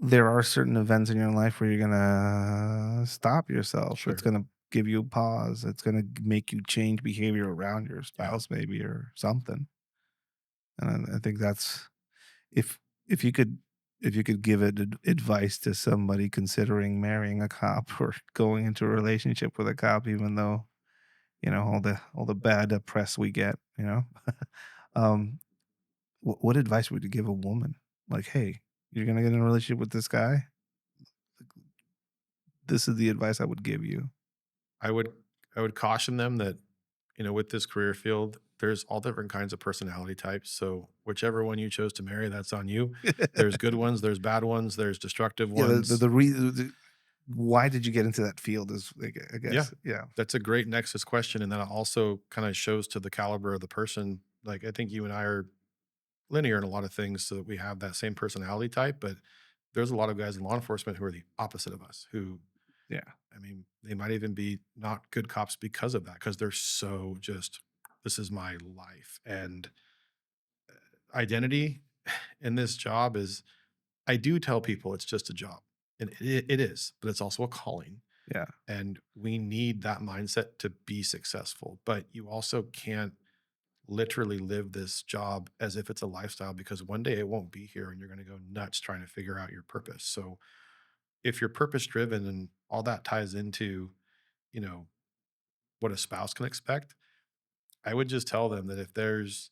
there are certain events in your life where you're gonna stop yourself. It's Sure. gonna give you a pause. It's gonna make you change behavior around your Yeah. spouse, maybe, or something. And I think that's if if you could if you could give advice to somebody considering marrying a cop or going into a relationship with a cop, even though all the bad press we get, um, what advice would you give a woman? Like, hey, you're gonna get in a relationship with this guy. this is the advice I would give you. I would I would caution them that, with this career field, there's all different kinds of personality types. So whichever one you chose to marry, that's on you. There's good ones, there's bad ones, there's destructive Yeah, ones. why did you get into that field is, like, I Yeah. guess, yeah. That's a great nexus question. And that also kind of shows to the caliber of the person. Like I think you and I are linear in a lot of things so that we have that same personality type, but there's a lot of guys in law enforcement who are the opposite of us, who, Yeah, I mean, they might even be not good cops because of that, because they're so just, this is my life. And identity in this job is, I do tell people it's just a job. And it is, but it's also a calling. yeah, And we need that mindset to be successful. But you also can't literally live this job as if it's a lifestyle, because one day it won't be here and you're going to go nuts trying to figure out your purpose. So if you're purpose driven and all that ties into, you know, what a spouse can expect, I would just tell them that if there's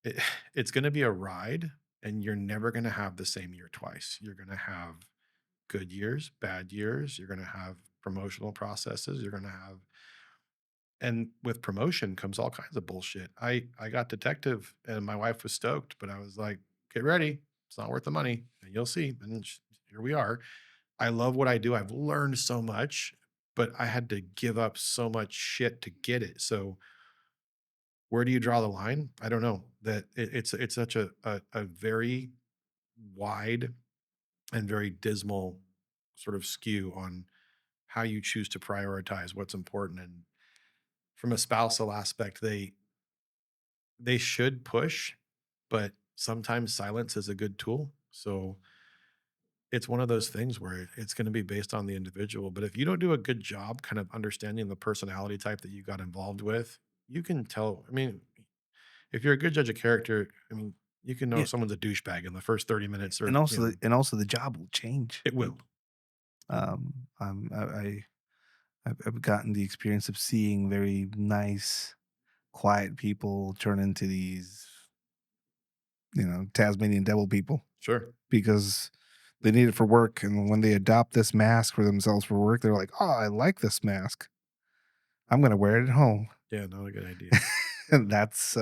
it, it's going to be a ride, and you're never going to have the same year twice. You're going to have good years, bad years, you're going to have promotional processes, you're going to have, and with promotion comes all kinds of bullshit. I got detective and my wife was stoked, but I was like, get ready. It's not worth the money. And you'll see. And here we are. I love what I do. I've learned so much, but I had to give up so much shit to get it. So where do you draw the line? I don't know. That it's such a very wide and very dismal sort of skew on how you choose to prioritize what's important. And from a spousal aspect, they should push, but sometimes silence is a good tool. So it's one of those things where it's going to be based on the individual. But if you don't do a good job kind of understanding the personality type that you got involved with, you can tell. I mean, if you're a good judge of character, I mean, you can know yeah, if someone's a douchebag in the first 30 minutes, or, and also the job will change. it will. I've gotten the experience of seeing very nice, quiet people turn into these, Tasmanian devil people Sure. because they need it for work, and when they adopt this mask for themselves for work, they're like, "Oh, I like this mask. I'm gonna wear it at home." Yeah, not a good idea. And that's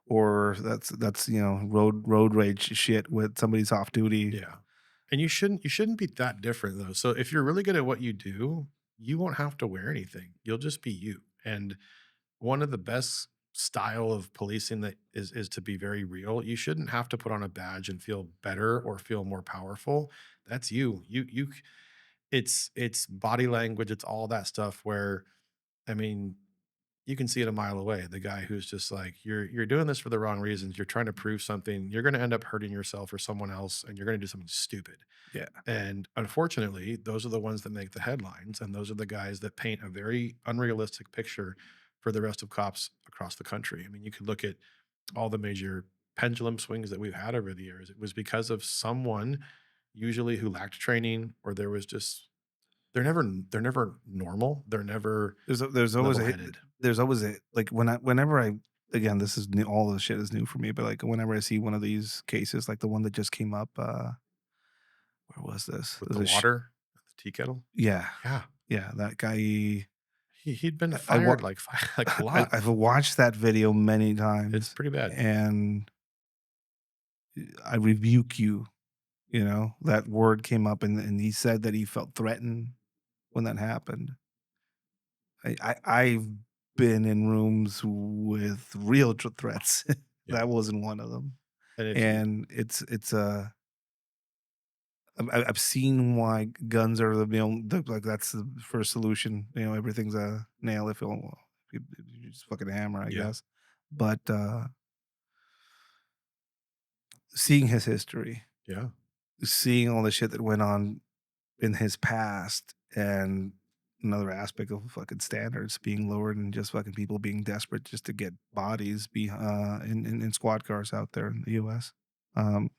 road rage shit with somebody's off duty. Yeah. And you shouldn't be that different though. So if you're really good at what you do, you won't have to wear anything. You'll just be you. And one of the best style of policing that is to be very real. You shouldn't have to put on a badge and feel better or feel more powerful. That's you. It's body language, it's all that stuff where, I mean, you can see it a mile away. The guy who's just like, you're doing this for the wrong reasons. You're trying to prove something. You're going to end up hurting yourself or someone else, and you're going to do something stupid. Yeah. And unfortunately, those are the ones that make the headlines, and those are the guys that paint a very unrealistic picture for the rest of cops across the country. I mean, you could look at all the major pendulum swings that we've had over the years. It was because of someone, usually who lacked training, or there was just, they're never normal. They're never There's always a level-headed. there's always a like whenever I again, this is new, all the shit is new for me, but like whenever I see one of these cases, like the one that just came up, where was this? With It was the water, the tea kettle? yeah, Yeah. yeah, that guy. He'd been I wa- fired like like a lot. I've watched that video many It's times, pretty bad. and I rebuke you. That word came up, and he said that he felt threatened when that happened. I've been in rooms with real threats. Yeah. That wasn't one of them, And if you and I've seen why guns are like that's the first solution. Everything's a nail if you just fucking hammer, I yeah, guess. But seeing his history, yeah, seeing all the shit that went on in his past, and another aspect of fucking standards being lowered, and just fucking people being desperate just to get bodies in squad cars out there in the US. Um,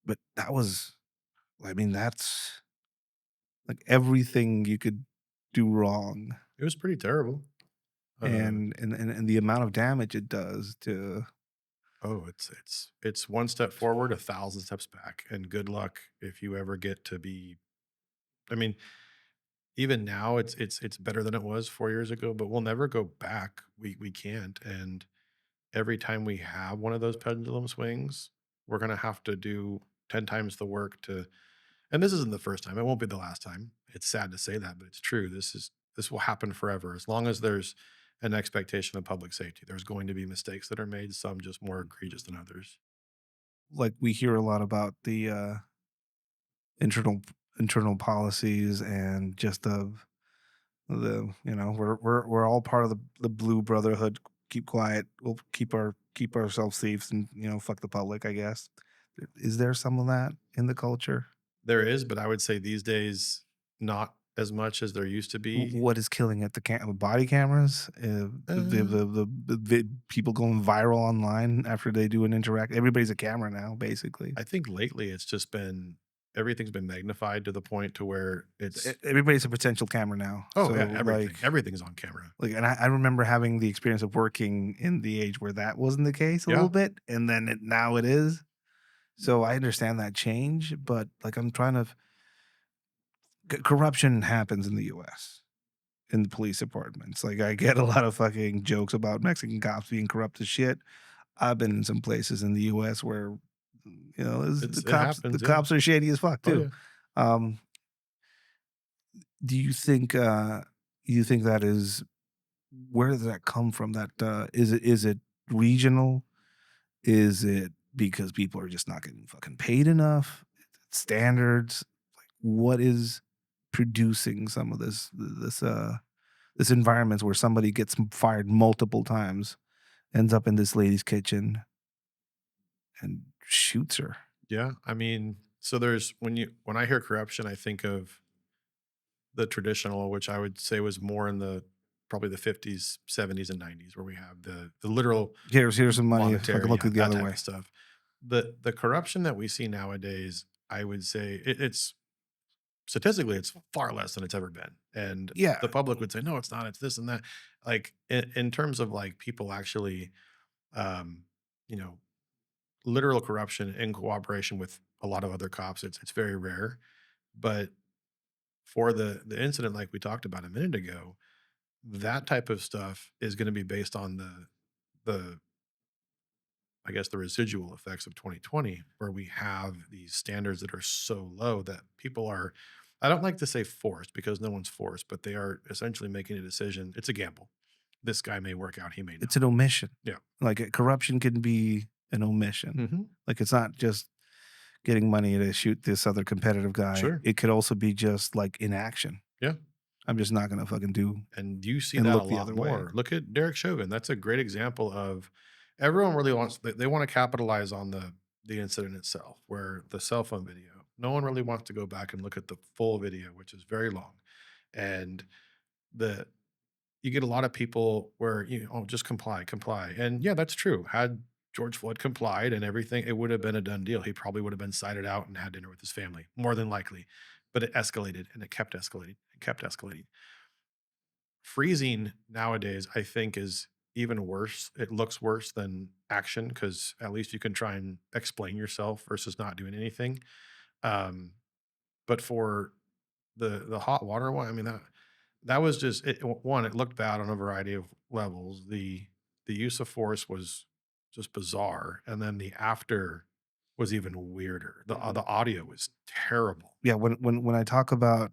but that was, I mean, that's like everything you could do wrong, it was pretty terrible. Uh, and the amount of damage it does to. oh, it's one step forward, 1,000 steps back, and good luck if you ever get to be I mean, even now it's better than it was 4 years ago, but we'll never go back. We can't, and every time we have one of those pendulum swings, we're gonna have to do 10 times the work to, and this isn't the first time, it won't be the last time. It's sad to say that, but it's true. This will happen forever. As long as there's an expectation of public safety, there's going to be mistakes that are made, some just more egregious than others. Like we hear a lot about the internal internal policies and just we're all part of the blue brotherhood. Keep quiet. We'll keep ourselves safe and fuck the public. I guess. Is there some of that in the culture? There is, but I would say these days, not as much as there used to be. What is killing it? Body cameras, Uh, people going viral online after they do an interact. Everybody's a camera now, basically. I think lately it's just been everything's been magnified to the point to where it's Everybody's a potential camera now. oh So yeah, everything's on camera. and I remember having the experience of working in the age where that wasn't the case a little Yeah, bit, and then now it is. So I understand that change, but like I'm trying to. Corruption happens in the U.S. in the police departments. Like I get a lot of fucking jokes about Mexican cops being corrupt as shit. I've been in some places in the U.S. where it the happens. Yeah. cops are shady as fuck Oh too. yeah. Um, do you think that is where does that come from? That is it regional? Is it because people are just not getting fucking paid enough? Standards? What is producing some of this environment where somebody gets fired multiple times, ends up in this lady's kitchen and shoots her? Yeah. I mean, so there's when I hear corruption, I think of the traditional, which I would say was more in the probably the 50s, 70s, and 90s, where we have the literal Here's some money. Fucking monetary, look yeah, the that other type way. of stuff. The corruption that we see nowadays, I would say it's statistically it's far less than it's ever been. And Yeah, the public would say, no, it's not, it's this and that. Like in terms of like people actually um, you know, literal corruption in cooperation with a lot of other cops, it's very rare. But for the incident like we talked about a minute ago, that type of stuff is going to be based on the I guess the residual effects of 2020, where we have these standards that are so low that people are, I don't like to say forced because no one's forced, but they are essentially making a decision. It's a gamble. This guy may work out, he may it's not. an omission. Yeah. Like corruption can be an omission. Hmm. Like it's not just getting money to shoot this other competitive guy. Sure. It could also be just like inaction. Yeah. I'm just not gonna fucking do And you see and that a look the lot other way. more. Look at Derek Chauvin. That's a great example of everyone really wants, they want to capitalize on the incident itself, where the cell phone video. No one really wants to go back and look at the full video, which is very long. And the you get a lot of people where oh, just comply, comply. And yeah, that's true. Had George Floyd complied and everything, it would have been a done deal. He probably would have been cited out and had dinner with his family, more than likely. But it escalated and it kept escalating and kept escalating. Freezing nowadays, I think, is even worse. It looks worse than action because at least you can try and explain yourself versus not doing anything. Um, but for the hot water one, I mean that was just one. It looked bad on a variety of levels. The use of force was just bizarre, and then the after was even weirder. The audio was terrible. Yeah, when I talk about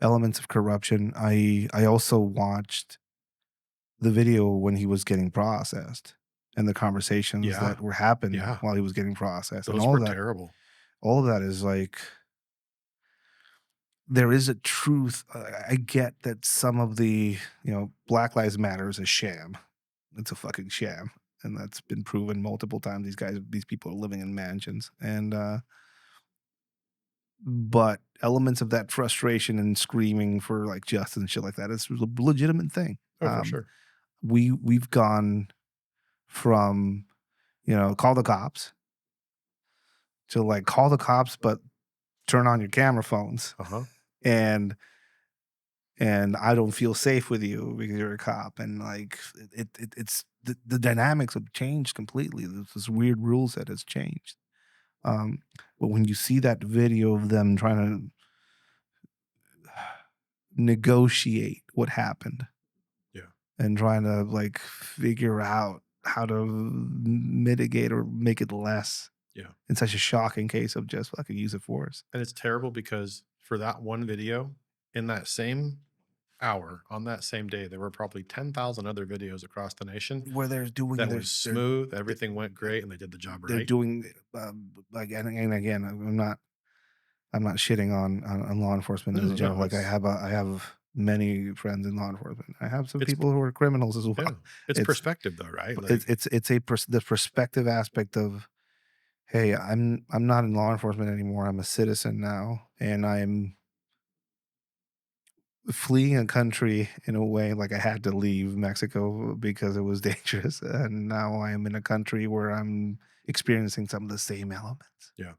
elements of corruption, I also watched the video when he was getting processed and the conversations Yeah, that were happening yeah, while he was getting processed and those were terrible. all of that is like there is a truth. I get that some of the, Black Lives Matter is a sham. It's a fucking sham. And that's been proven multiple times. These people are living in mansions. But elements of that frustration and screaming for like justice and shit like that is a legitimate thing. Oh, for sure. We've gone from, call the cops to like call the cops, but turn on your camera phones Uh huh. and I don't feel safe with you because you're a cop. And like it's the dynamics have changed completely. There's this weird rule set has changed. But when you see that video of them trying negotiate what happened Yeah. and trying to like figure out how to mitigate or make it less Yeah. in such a shocking case of just fucking use of force. And it's terrible because for that one video, in that same hour, on that same day, there were probably 10,000 other videos across the nation Where they're doing that was smooth, everything went great, and they did the job they're right. doing like and again I'm not shitting on law enforcement as a No, general. no, Like it's I have many friends in law enforcement. I have some it's people who are criminals as yeah, well. it's It's perspective though, right? it's Like, it's it's a the perspective aspect of, hey, I'm not in law enforcement anymore. I'm a citizen now, and I'm fleeing a country in a way like I had to leave Mexico because it was dangerous, and now I am in a country where I'm experiencing some of the same elements, yeah,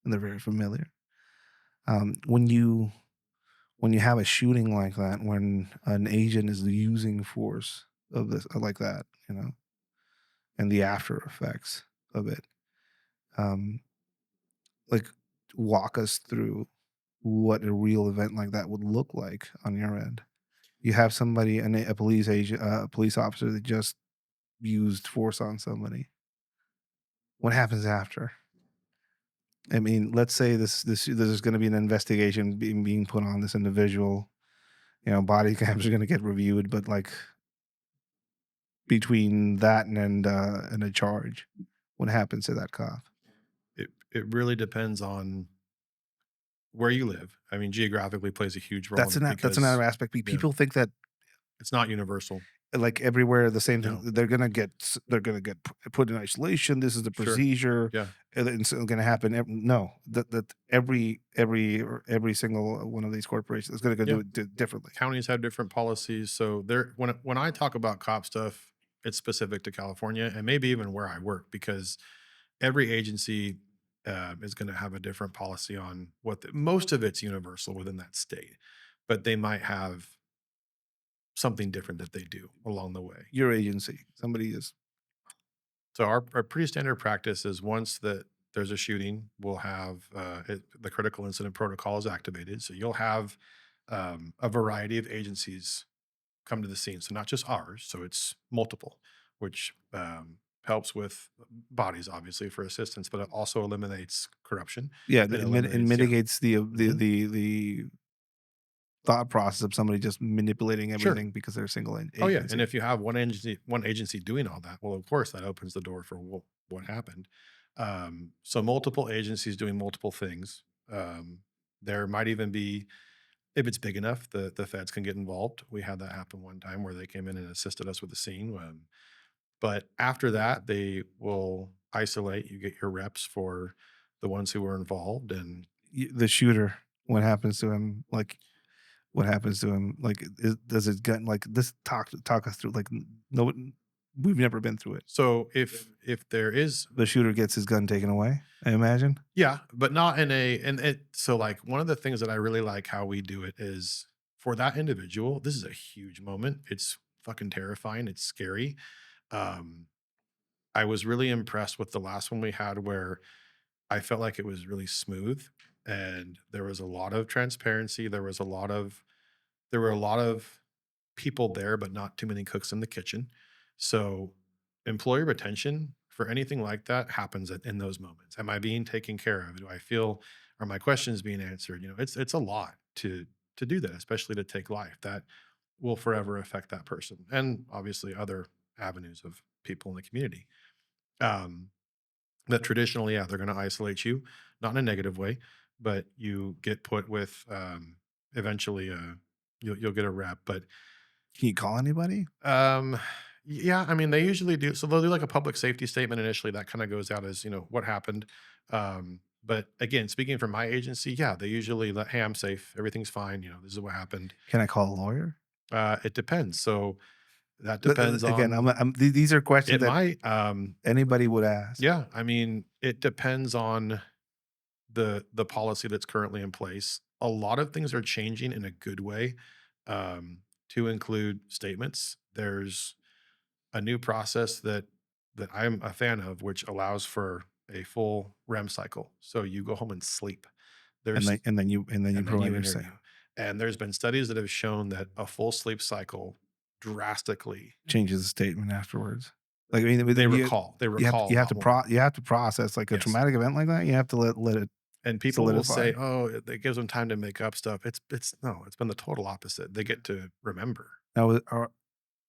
and they're very familiar. When you have a shooting like that, when an agent is using force of this like that, and the after effects of it, um, like walk us through what a real event like that would look like on your end. You have somebody, a police agent, a police officer that just used force on somebody. What happens after? I mean, let's say there's going to be an investigation being put on this individual. Body cams are going to get reviewed, but like between that and a charge, what happens to that cop? it really depends on where you live. I mean, geographically plays a huge role in it That's another because aspect. yeah, People think that it's not universal. like everywhere the same thing. No, They're gonna get put in isolation. This is the sure, procedure, yeah, and it's gonna happen. No, that every single one of these corporations is gonna go yeah. do it differently. Counties have different policies, so there. When I talk about cop stuff, it's specific to California and maybe even where I work because every agency is going to have a different policy on most of it's universal within that state, but they might have something different that they do along the way. Your agency, somebody is So our pretty standard practice is once that there's a shooting, we'll have the critical incident protocol is activated. So you'll have a variety of agencies come to the scene. So not just ours. So it's multiple, which helps with bodies, obviously, for assistance, but it also eliminates corruption. yeah. It It eliminates, yeah. mitigates Mhm. the thought process of somebody just manipulating Sure. everything because they're a single Oh yeah. And agency. if you have one agency doing all that, well, of course, that opens the door for what happened. So multiple agencies doing multiple things. There might even be, if it's big enough, the feds can get involved. We had that happen one time where they came in and assisted us with the scene. But after that, they will isolate. You get your reps for the ones who were involved, and The shooter, what happens to him? Like, what happens to him? Like, does his gun like this? Talk us through. Like, no, we've never been through it. so if there is, The shooter gets his gun taken away. I imagine. yeah, but not in a and it so like one of the things that I really like how we do it is for that individual. This is a huge moment. It's fucking terrifying. It's scary. Um, I was really impressed with the last one we had where I felt like it was really smooth and there was a lot of transparency. There were a lot of people there, but not too many cooks in the kitchen. So employee retention for anything like that happens in those moments. Am I being taken care of? Do I feel are my questions being answered? It's a lot to do that, especially to take life. That will forever affect that person and obviously other avenues of people in the community. Um, that traditionally, yeah, they're going to isolate you, not in a negative way, but you get put with eventually you'll get a rep. But Can you call anybody? um, yeah, I mean they usually do. So they'll do like a public safety statement initially. That kind of goes out as what happened. But again, speaking from my agency, yeah, they usually let, hey, I'm safe, everything's fine. This is what happened. Can I call a lawyer? It depends. So that depends Again, on these are questions it. that Might anybody would ask. yeah. I mean, it depends on the policy that's currently in place. A lot of things are changing in a good way, to include statements. There's a new process that I'm a fan of, which allows for a full REM cycle. So you go home and sleep. And There's then you and then provide you your say. interview. And there's been studies that have shown that a full sleep cycle drastically Changes the statement afterwards. Like, I mean, they you recall. They you have to recall a you have lot to more. pro you have to process, like, a Yes. traumatic event like that, you have to let it And people will solidify. say, "Oh, it gives them time to make up stuff." It's no, it's been the total opposite. They get to remember. Now,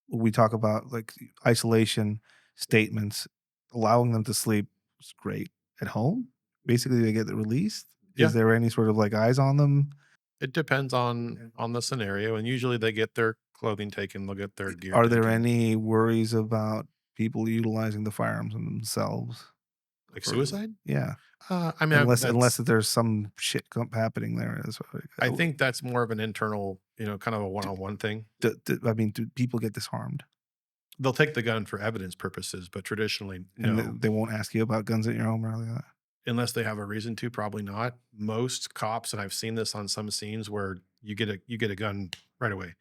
we talk about, like, isolation statements, allowing them to sleep is great. At home, basically, they get released. Is Yeah, there any sort of, like, eyes on them? it depends on the scenario, and usually they get their clothing taken, they'll get their gear Are there taken. any worries about people utilizing the firearms on themselves Like for suicide? yeah, I mean, unless there's some shit happening there as I think that's more of an internal, kind of a do one-on-one thing. I mean, do people get disarmed? They'll take the gun for evidence purposes, but traditionally, And no. they won't ask you about guns at your home or anything like that? Unless they have a reason to, probably not. Most cops, and I've seen this on some scenes where you get a gun right away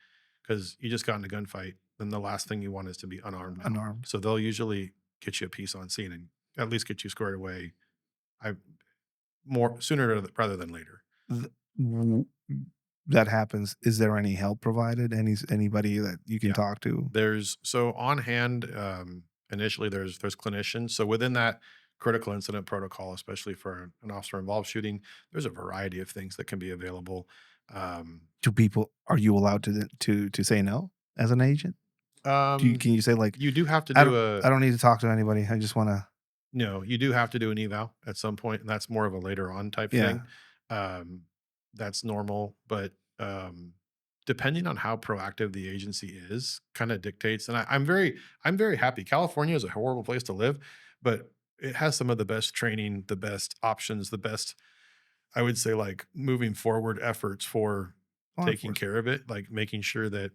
because you just got in a gunfight, then the last thing you want is to be unarmed now. Unarmed? So they'll usually get you a piece on scene and at least get you squared away. I more sooner rather than later. Th w that happens, is there any help provided? Anybody that you can Yeah. talk to? There's so on hand, initially there's clinicians. So within that critical incident protocol, especially for an officer involved shooting, there's a variety of things that can be available. Um, Do people Are you allowed to say no as an agent? um, Can you say, like, you do have to do a I don't need to talk to anybody, I just wanna" no, you do have to do an eval at some point, and that's more of a later on type yeah, thing. Um, that's normal, but depending on how proactive the agency is, kind of dictates. And I'm very happy. California is a horrible place to live, but it has some of the best training, the best options, the best, I would say, like moving forward efforts for law taking enforcement. care of it, like making sure that,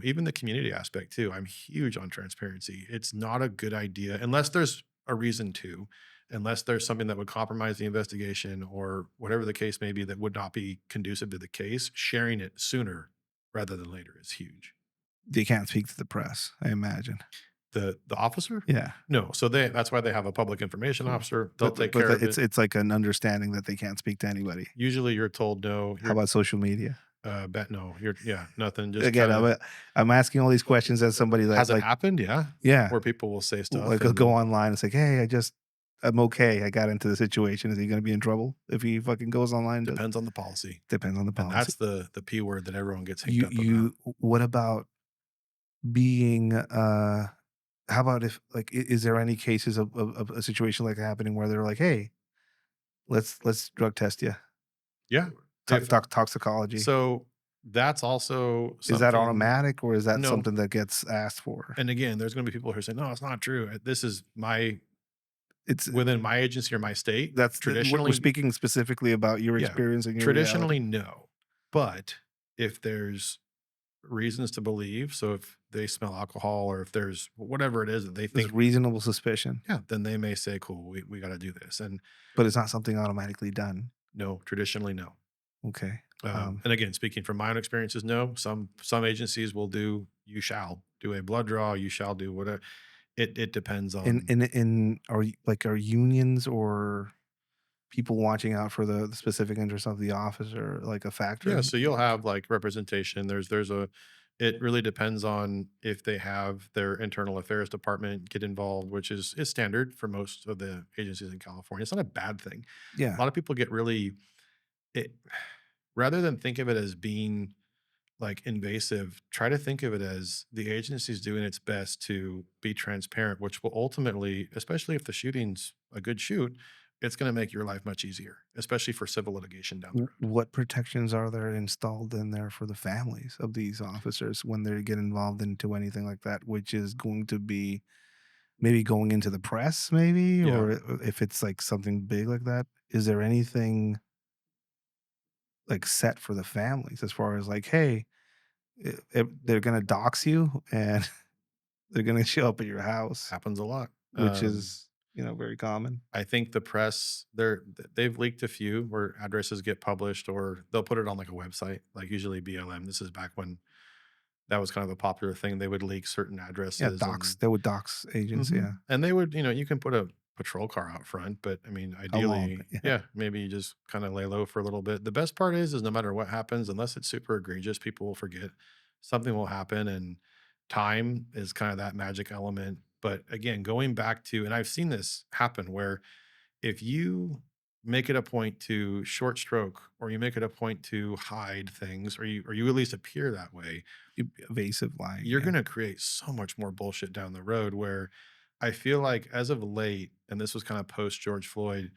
even the community aspect too. I'm huge on transparency. It's not a good idea unless there's a reason to, unless there's something that would compromise the investigation or whatever the case may be that would not be conducive to the case. Sharing it sooner rather than later is huge. They can't speak to the press, I imagine. The officer? Yeah, No. So that's why they have a public information officer. They'll take but care of it. it's like an understanding that they can't speak to anybody. Usually you're told no, How about social media? bet no, you're yeah, nothing. Just Again, kind of I'm asking all these questions as somebody that, has it like happened? Yeah. yeah, Where people will say stuff like, I'll go and online, it's like, "Hey, I'm okay, I got into the situation." Is he gonna be in trouble if he fucking goes online to depends on the policy. depends on the And policy. that's the P word that everyone gets hicked up about. What about being, how about if, like, is there any cases of a situation like happening where they're like, "Hey, let's drug test you, Yeah. If toxicology." so that's also Is that something. automatic or is that No. something that gets asked for? And again, there's gonna be people who are saying, "No, it's not true. This is my It's within my agency or my state." that's the we're Traditionally, speaking specifically about your yeah. experience and your reality. Traditionally, no. But if there's reasons to believe, so if they smell alcohol or if there's whatever it is that they There's think, reasonable suspicion, yeah, then they may say, "Cool, we gotta do this." And but it's not something automatically done. no, traditionally, no. Okay. And again, speaking from my own experiences, no. Some agencies will do. You shall do a blood draw. You shall do whatever. It depends on. Are unions or people watching out for the specific interests of the officer like a Yeah, factor? so you'll have like representation. There's a. It really depends on if they have their internal affairs department get involved, which is standard for most of the agencies in California. It's not a bad thing. A Yeah. lot of people get really it rather than think of it as being like invasive, try to think of it as the agency's doing its best to be transparent, which will ultimately, especially if the shooting's a good shoot, it's going to make your life much easier, especially for civil litigation down the road. What protections are there installed in there for the families of these officers when they get involved into anything like that, which is going to be maybe going into the press, maybe, Yeah, or if it's like something big like that? Is there anything like set for the families as far as like, hey, they're gonna dox you and they're gonna show up at your house, happens a lot. which is very common. I think the press they've leaked a few where addresses get published or they'll put it on like a website, like usually BLM. This is back when that was kind of a popular thing. They would leak certain Yeah, addresses dox. and They would dox agents. Yeah, and they would, you can put patrol car out front, but I mean, How long? ideally, Yeah. yeah, maybe you just kind of lay low for a little bit. The best part is no matter what happens, unless it's super egregious, people will forget. Something will happen, and time is kind of that magic element. But again, going back to, and I've seen this happen where if you make it a point to short stroke, or you make it a point to hide things, or you at least appear that way, Evasive lying. you're Yeah. gonna create so much more bullshit down the road. Where I feel like as of late, and this was kind of post George Floyd,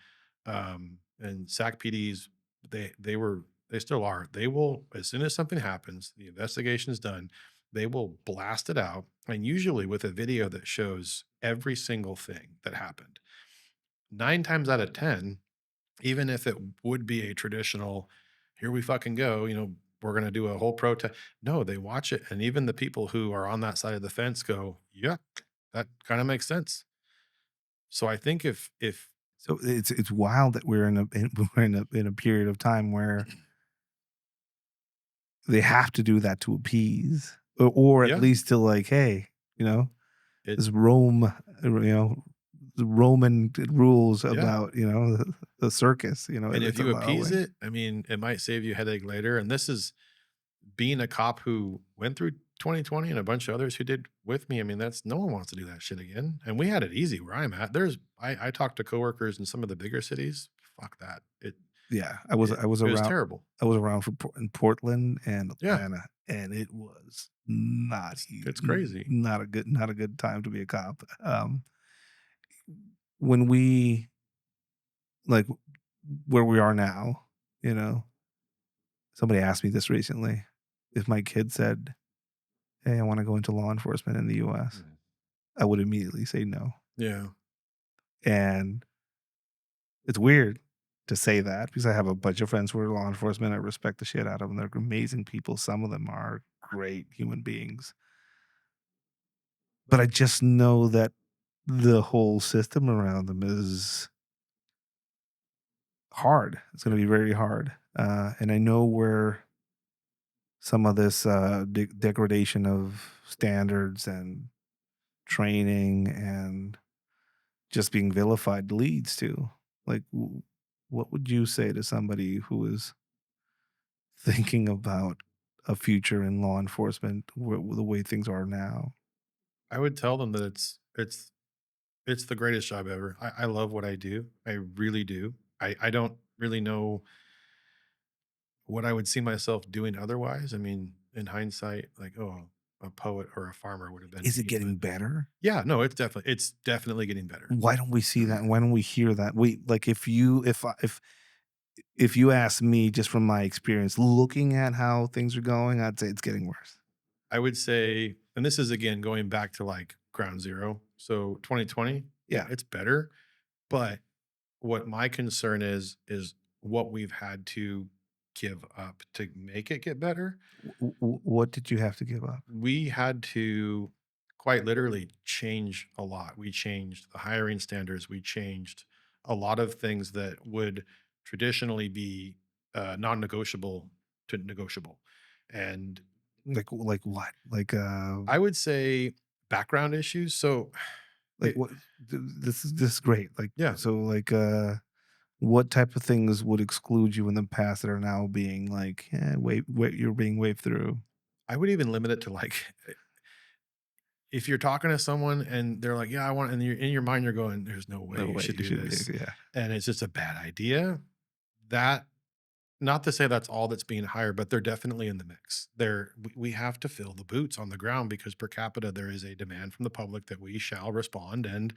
and SAC PDs, they still are. They will, as soon as something happens, the investigation is done, they will blast it out, and usually with a video that shows every single thing that happened. 9 times out of 10, even if it would be a traditional, "Here we fucking go," we're gonna do a whole protest. No, they watch it, and even the people who are on that side of the fence go, "Yeah, that kinda makes sense." So I think if So it's wild that we're we're in a period of time where they have to do that to appease, or at yeah, least to like, hey, you know, it this Rome, the Roman rules yeah, about the circus. and if It's you appease allowing. it, I mean, it might save you a headache later, and this is being a cop who went through 2020 and a bunch of others who did with me. I mean, that's no one wants to do that shit again. And we had it easy where I'm at. I talked to coworkers in some of the bigger cities. Fuck that. Yeah, It, it was terrible. I was around for in Portland and Yeah, Atlanta, and it was it's crazy. not a good time to be a cop. When we like where we are now, you know, somebody asked me this recently. If my kid said, "Hey, I want to go into law enforcement in the U.S.," Mm. I would immediately say no. Yeah, And it's weird to say that because I have a bunch of friends who are law enforcement. I respect the shit out of them. They're amazing people. Some of them are great human beings. But I just know that the whole system around them is hard. It's going to be very hard. And I know where some of this degradation of standards and training and just being vilified leads to. Like, what would you say to somebody who is thinking about a future in law enforcement the way things are now? I would tell them that it's the greatest job ever. I love what I do. I really do. I don't really know what I would see myself doing otherwise. I mean, in hindsight, like, oh, a poet or a farmer would have been Is it neat, but getting better? yeah, no, it's definitely getting better. Why don't we see that? Why don't we hear that? Wait, like if you ask me, just from my experience, looking at how things are going, I'd say it's getting worse. I would say, and this is again going back to like ground zero. So 2020, yeah, Yeah. it's better. But what my concern is what we've had to give up to make it get better. What did you have to give up? We had to quite literally change a lot. We changed the hiring standards. We changed a lot of things that would traditionally be non-negotiable to negotiable. And Like what? I would say background issues. So, Like it, what? This is great. Like yeah, so, what type of things would exclude you in the past that are now being like, wait, you're being waved through? I would even limit it to like if you're talking to someone and they're like, "Yeah, I want," and you're in your mind, you're going, "There's no way No you way, should you do should be. this," Yeah, and it's just a bad idea. That Not to say that's all that's being hired, but they're definitely in the mix. We have to fill the boots on the ground because per capita there is a demand from the public that we shall respond, and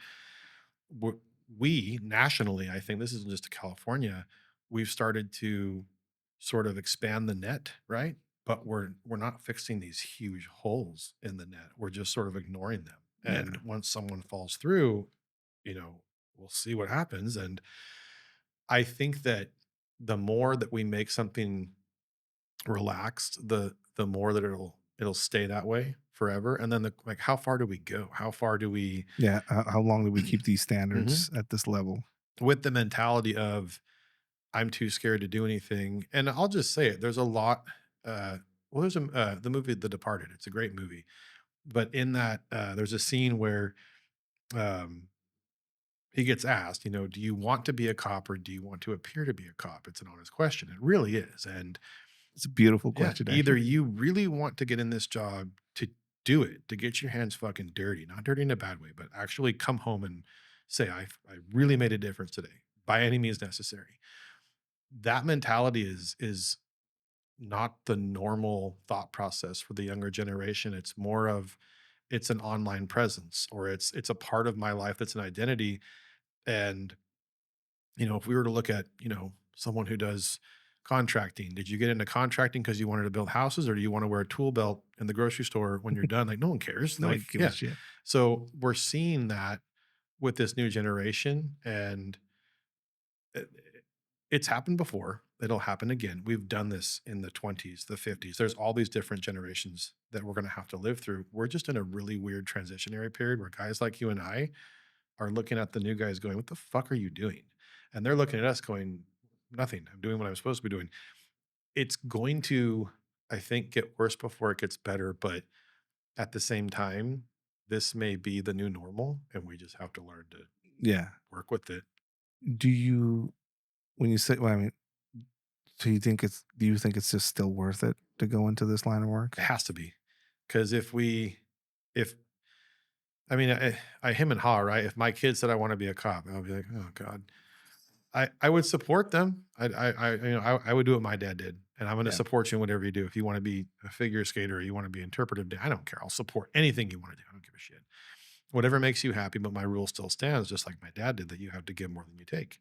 we're, we nationally, I think this isn't just California, we've started to sort of expand the net, right? But we're not fixing these huge holes in the net. We're just sort of ignoring them. And yeah, once someone falls through, you know, we'll see what happens. And I think that the more that we make something relaxed, the more that it'll stay that way forever. And then like how far do we go? How far do we yeah. How long do we keep these Mhm. standards at this level? With the mentality of I'm too scared to do anything. And I'll just say it. There's a lot. Well, there's the movie The Departed. It's a great movie, but in that there's a scene where um, he gets asked, do you want to be a cop or do you want to appear to be a cop? It's an honest question. It really is. And It's a beautiful yeah, question, either actually. you really want to get in this job to do it, to get your hands fucking dirty, not dirty in a bad way, but actually come home and say, I really made a difference today by any means necessary. That mentality is not the normal thought process for the younger generation. It's more of it's an online presence or it's a part of my life that's an identity. And if we were to look at, someone who does contracting, did you get into contracting because you wanted to build houses or do you want to wear a tool belt in the grocery store when you're done? Like, no one cares. No one Like, gives a yeah. shit. So we're seeing that with this new generation and it- it's happened before. It'll happen again. We've done this in the 20s, the 50s. There's all these different generations that we're going to have to live through. We're just in a really weird transitionary period where guys like you and I are looking at the new guys going, "What the fuck are you doing?" And they're looking at us going, "Nothing. I'm doing what I'm supposed to be doing." It's going to, I think, get worse before it gets better. But at the same time, this may be the new normal, and we just have to learn to Yeah. work with it. Do you when you say well, I mean, do you think it's just still worth it to go into this line of work? It has to be because if I mean, I him and haw, right? If my kid said I want to be a cop, I'll be like, oh God. I would support them. I would do what my dad did, and I'm going to Yeah. support you in whatever you do. If you want to be a figure skater, or you want to be interpretive, I don't care. I'll support anything you want to do. I don't give a shit. Whatever makes you happy, but my rule still stands, just like my dad did, that you have to give more than you take.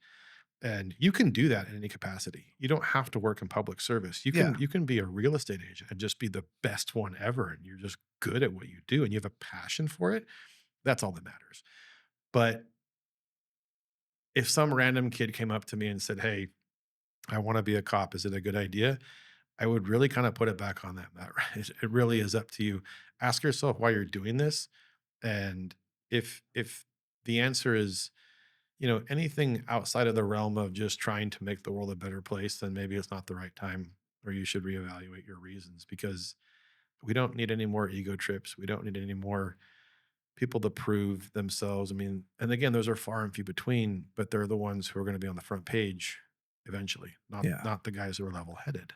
And you can do that in any capacity. You don't have to work in public service. You Yeah. can you can be a real estate agent and just be the best one ever, and you're just good at what you do, and you have a passion for it. That's all that matters. But if some random kid came up to me and said, "Hey, I want to be a cop. Is it a good idea?" I would really kind of put it back on them. That it really is up to you. Ask yourself why you're doing this, and if the answer is anything outside of the realm of just trying to make the world a better place, then maybe it's not the right time, or you should reevaluate your reasons because we don't need any more ego trips. We don't need any more people to prove themselves. I mean, and again, those are far and few between, but they're the ones who are going to be on the front page eventually, not Yeah. not the guys who are level headed.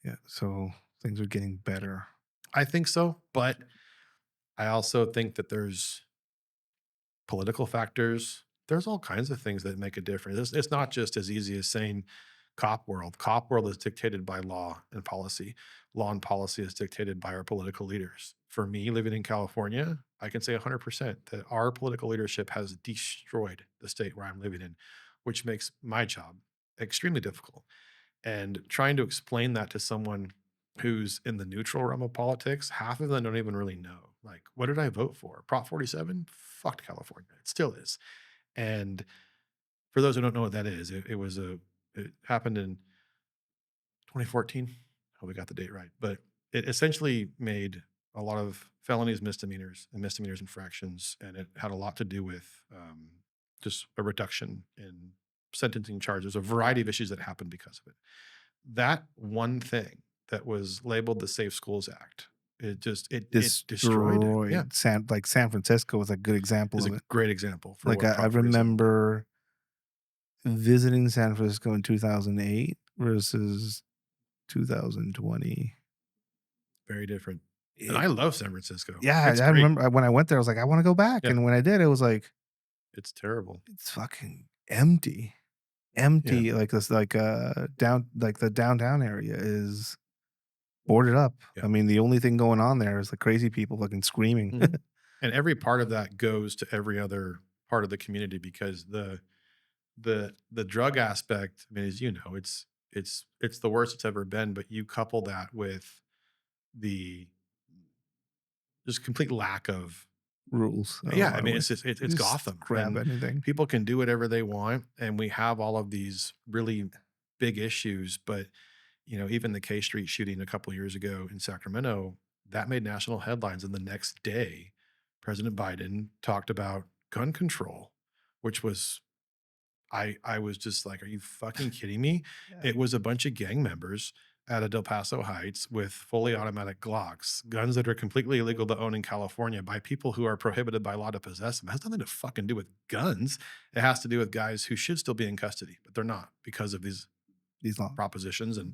Yeah. So things are getting better. I think so, but I also think that there's political factors. There's all kinds of things that make a difference. It's not just as easy as saying cop world. Cop world is dictated by law and policy. Law and policy is dictated by our political leaders. For me, living in California, I can say 100% that our political leadership has destroyed the state where I'm living in, which makes my job extremely difficult. And trying to explain that to someone who's in the neutral realm of politics, half of them don't even really know. Like, what did I vote for? Prop 47? Fucked California. It still is. And for those who don't know what that is, it happened in 2014. Hope we got the date right. But it essentially made a lot of felonies, misdemeanors, and misdemeanors infractions. And it had a lot to do with just a reduction in sentencing charges, a variety of issues that happened because of it. That one thing that was labeled the Safe Schools Act, it destroyed it. Yeah, Destroyed San Francisco was a good example is a of it. great example for Like what I Prop 47. remember visiting San Francisco in 2008 versus 2020. Very different. And It, I love San Francisco. yeah, It's I great. remember when I went there, I was like, I want to go back. Yeah, And when I did, it was like, it's terrible. it's fucking empty. Yeah, Empty. Like this, like the downtown area is boarded up. yeah. I mean, the only thing going on there is the crazy people fucking screaming. Mhm. And every part of that goes to every other part of the community because the drug aspect, I mean, as you know, it's the worst it's ever been, but you couple that with the just complete lack of Rules. A yeah, I lot of mean, it's ways. just it's Just Gotham, grab and anything. people can do whatever they want, and we have all of these really big issues, but even the K Street shooting a couple years ago in Sacramento, that made national headlines. And the next day, President Biden talked about gun control, which was I was just like, "Are you fucking kidding me?" Yeah. It was a bunch of gang members at a Del Paso Heights with fully automatic Glocks, guns that are completely illegal to own in California by people who are prohibited by law to possess them. It has nothing to fucking do with guns. It has to do with guys who should still be in custody, but they're not because of these These laws. propositions and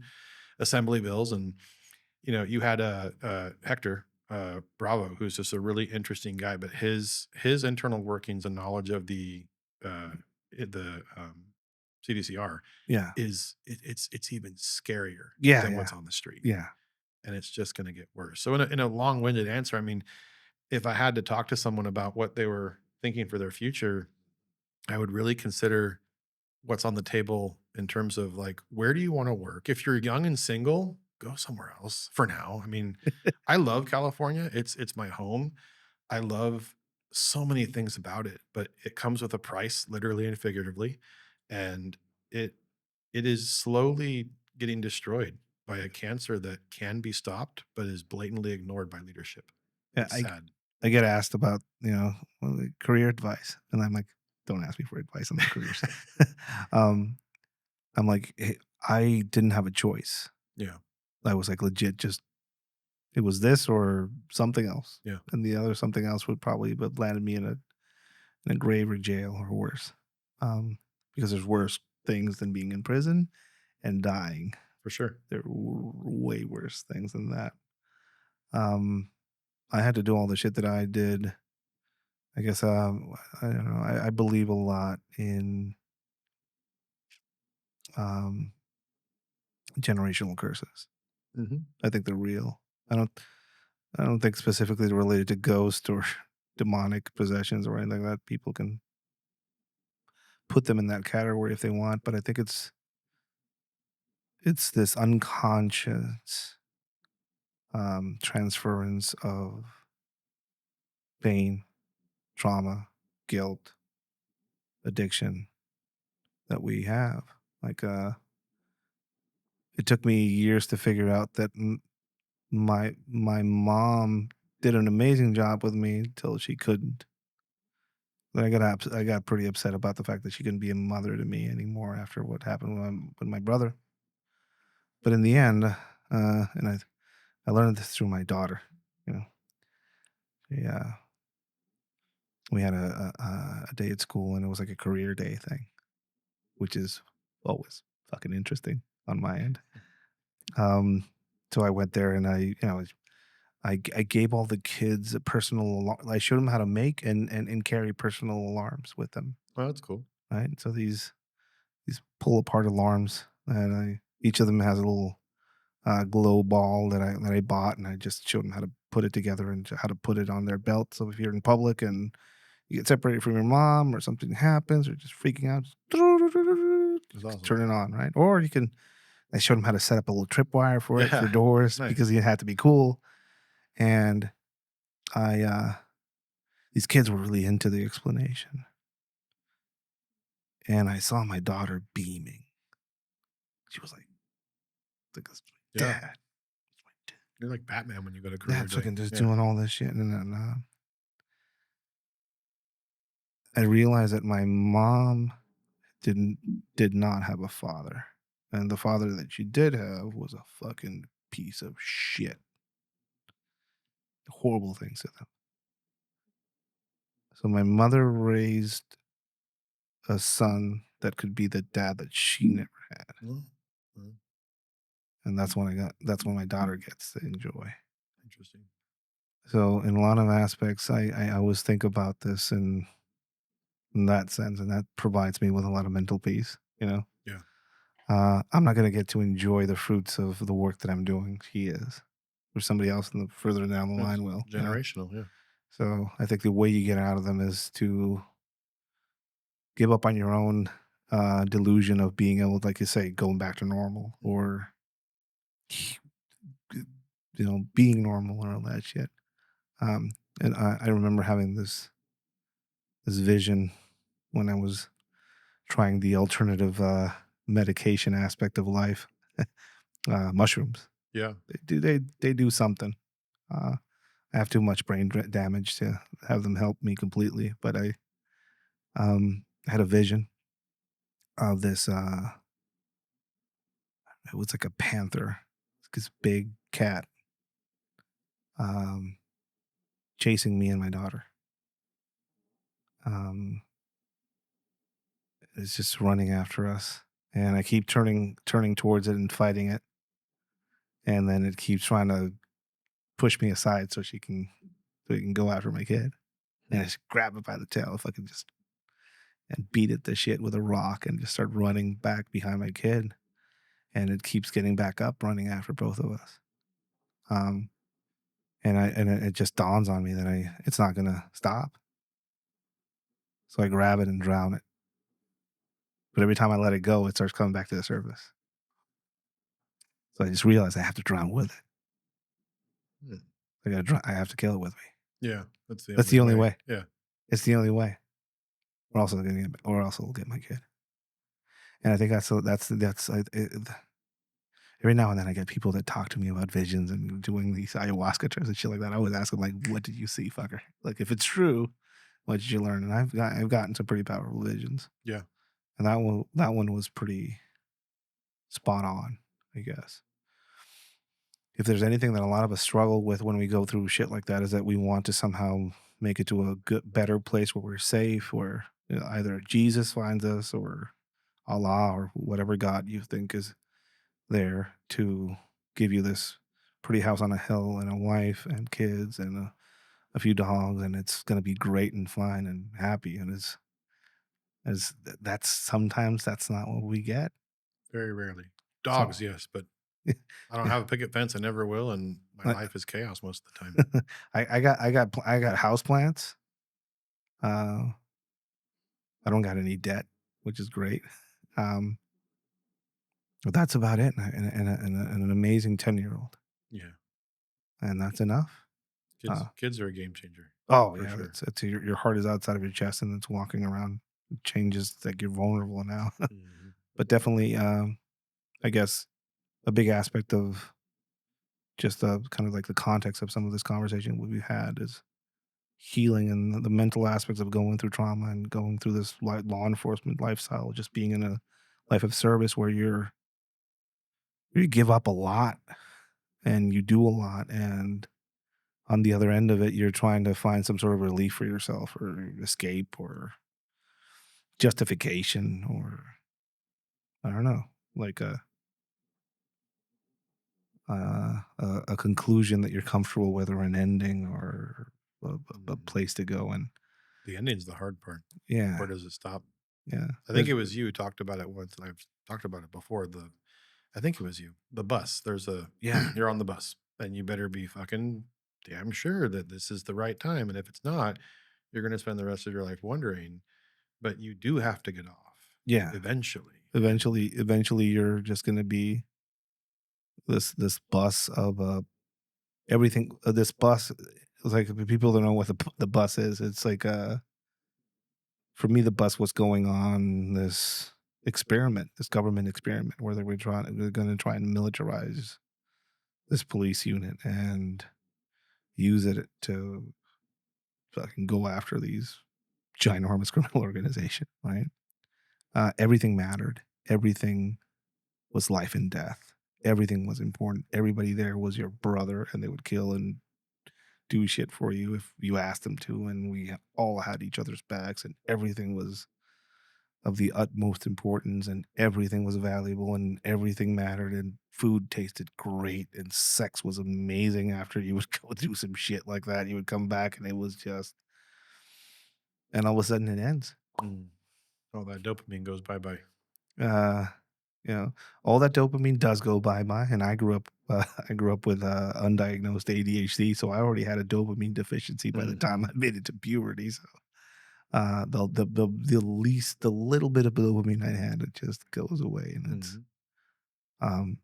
assembly bills. And you had Hector Bravo, who's just a really interesting guy, but his internal workings and knowledge of the CDCR Yeah. it's even scarier Yeah, than yeah, what's on the street, yeah. and it's just going to get worse. So in a long-winded answer, I mean, if I had to talk to someone about what they were thinking for their future, I would really consider what's on the table in terms of like, where do you want to work? If you're young and single, go somewhere else for now. I mean, I love California. It's my home. I love so many things about it, but it comes with a price, literally and figuratively. And it it is slowly getting destroyed by a cancer that can be stopped, but is blatantly ignored by leadership. Yeah, It's sad. I get asked about, well, the career advice, and I'm like, "Don't ask me for advice on the careers." Um, I'm like, "Hey, I didn't have a choice." Yeah. I was like, legit, just it was this or something else, Yeah. and the other something else would probably have landed me in a grave or jail or worse, because there's worse things than being in prison and dying. For sure. There are way worse things than that. Um, I had to do all the shit that I did. I guess, I don't know. I believe a lot in um, generational curses. Mhm. I think they're real. I don't. I don't think specifically they're related to ghost or demonic possessions or anything like that. People can put them in that category if they want, but I think it's this unconscious transference of pain, trauma, guilt, addiction that we have. Like, it took me years to figure out that my mom did an amazing job with me until she couldn't. Then I got pretty upset about the fact that she couldn't be a mother to me anymore after what happened with my brother. But in the end, and I learned this through my daughter. You know, yeah, we had a day at school, and it was like a career day thing, which is always fucking interesting on my end. Um, so I went there, and I gave all the kids a personal alarm. I showed them how to make and carry personal alarms with them, Oh, that's cool. right? So these pull apart alarms, and each of them has a little glow ball that I bought, and I just showed them how to put it together and how to put it on their belt. So if you're in public and you get separated from your mom, or something happens, or just freaking out, That's just awesome. turn it on, right? Or you can. I showed them how to set up a little tripwire for it for Yeah. doors because Nice. it had to be cool. And I these kids were really into the explanation, and I saw my daughter beaming. She was like this, Yeah. "Dad, it's my dad. You're like Batman when you go to career Dad's day. fucking just Yeah. doing all this shit," and then, I realized that my mom did not have a father, and the father that she did have was a fucking piece of shit. Horrible things to them. So my mother raised a son that could be the dad that she never had, Oh, well, and that's what my daughter gets to enjoy. interesting. So in a lot of aspects, I always think about this in that sense, and that provides me with a lot of mental peace. Yeah. I'm not going to get to enjoy the fruits of the work that I'm doing. He is, or somebody else further down the It's line will. generational. Yeah. So I think the way you get out of them is to give up on your own delusion of being able, like you say, going back to normal, Mhm. or being normal and all that shit. Um, and I remember having this vision when I was trying the alternative medication aspect of life, mushrooms. Yeah. They do something. Uh, I have too much damage to have them help me completely, but I had a vision of this. It was like a panther. this big cat um, chasing me and my daughter. Um, it's just running after us, and I keep turning towards it and fighting it, and then it keeps trying to push me aside so it can go after my kid. And I Hmm. just grab it by the tail if I could just and beat it to shit with a rock and just start running back behind my kid. And it keeps getting back up, running after both of us. Um, and it just dawns on me that it's not gonna stop. So I grab it and drown it. But every time I let it go, it starts coming back to the surface. So I just realized I have to drown with it. Hmm. I have to kill it with me. Yeah, that's the That's only the only way. way. Yeah. It's the only way. Or else I'll get my kid. And I think every now and then I get people that talk to me about visions and doing these ayahuasca trips and shit like that. I always ask them like, "What did you see, fucker? Like, if it's true, what did you learn?" And I've gotten some pretty powerful visions, Yeah. and that one was pretty spot on, I guess. If there's anything that a lot of us struggle with when we go through shit like that, is that we want to somehow make it to a good, better place where we're safe, where either Jesus finds us or Allah or whatever God you think is there to give you this pretty house on a hill and a wife and kids and a few dogs, and it's going to be great and fine and happy. And that's sometimes that's not what we get. Very rarely. So Dogs, yes, but I don't have a picket fence. I never will, and my I, life is chaos most of the time. I got house plants. Uh, I don't got any debt, which is great. Um, but that's about it. And an amazing 10-year-old, Yeah. and that's enough. Uh, Kids are a game changer Oh for yeah, sure. it's your heart is outside of your chest and it's walking around. It changes like you're vulnerable now. Mhm. But definitely, I guess a big aspect of just kind of like the context of some of this conversation we've had is healing and the mental aspects of going through trauma and going through this law enforcement lifestyle, just being in a life of service where you give up a lot and you do a lot, and on the other end of it, you're trying to find some sort of relief for yourself or escape or justification or I don't know, like a conclusion that you're comfortable with or an ending or a Mhm. place to go. And The ending's the hard part. yeah, Where does it stop? yeah, I think there's it was you who talked about it once, and I've talked about it before. I think it was you. The bus. There's a yeah, you're on the bus, and you better be fucking damn sure that this is the right time. And if it's not, you're gonna spend the rest of your life wondering. But you do have to get off yeah. eventually. And Eventually, you're just gonna be this bus of everything. This bus is like people don't know what the bus is. It's like for me, the bus was going on this experiment, this government experiment, where they're going to try and militarize this police unit and use it to fucking go after these ginormous criminal organization, right? Everything mattered. Everything was life and death. Everything was important. Everybody there was your brother, and they would kill and do shit for you if you asked them to. And we all had each other's backs, and everything was of the utmost importance, and everything was valuable, and everything mattered, and food tasted great, and sex was amazing. After you would go do some shit like that, you would come back, and it was just, and all of a sudden it ends. mm, all that dopamine goes bye bye. Uh, you know, all that dopamine does go bye-bye, and I grew up with, undiagnosed ADHD, so I already had a dopamine deficiency by the time Mhm. I made it to puberty, so, the little bit of dopamine I had, it just goes away, and Mhm. um,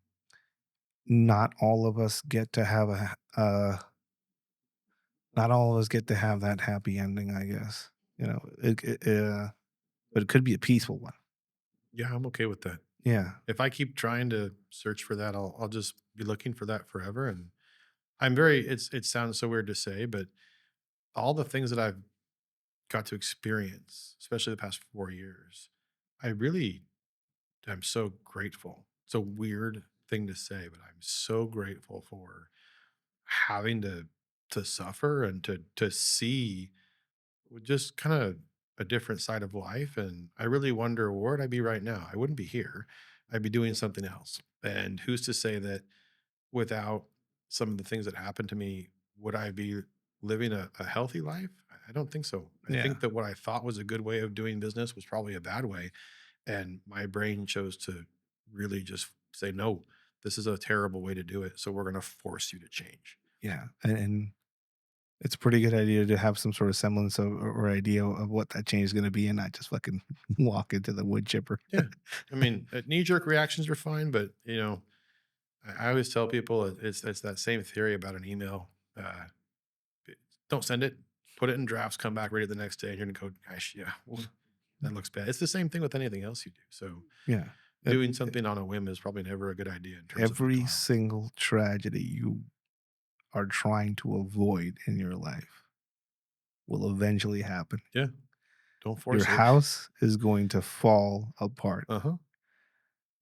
not all of us get to have not all of us get to have that happy ending, I guess, but it could be a peaceful one. Yeah, I'm okay with that. Yeah, If I keep trying to search for that, I'll just be looking for that forever. And I'm very it sounds so weird to say, but all the things that I've got to experience, especially the past 4 years, I really am so grateful. So weird. thing to say, but I'm so grateful for having to suffer and to see just kind of a different side of life. And I really wonder, where would I be right now? I wouldn't be here. I'd be doing something else. And who's to say that without some of the things that happened to me, would I be living a healthy life? I don't think so. I Yeah. think that what I thought was a good way of doing business was probably a bad way. And my brain chose to really just say, no, this is a terrible way to do it. So we're going to force you to change. Yeah. And it's a pretty good idea to have some sort of semblance of or idea of what that change is gonna be and not just fucking walk into the wood chipper. Yeah. I mean, knee jerk reactions are fine, but I always tell people it's that same theory about an email. It- don't send it, put it in drafts, come back, read it the next day, and you're gonna go, gosh, yeah, well, that looks bad. It's the same thing with anything else you do. So Yeah. Uh, doing something on a whim is probably never a good idea in terms of every mental health. single tragedy you are trying to avoid in your life will eventually happen. Yeah. Don't Your force it. house is going to fall apart. Uh huh.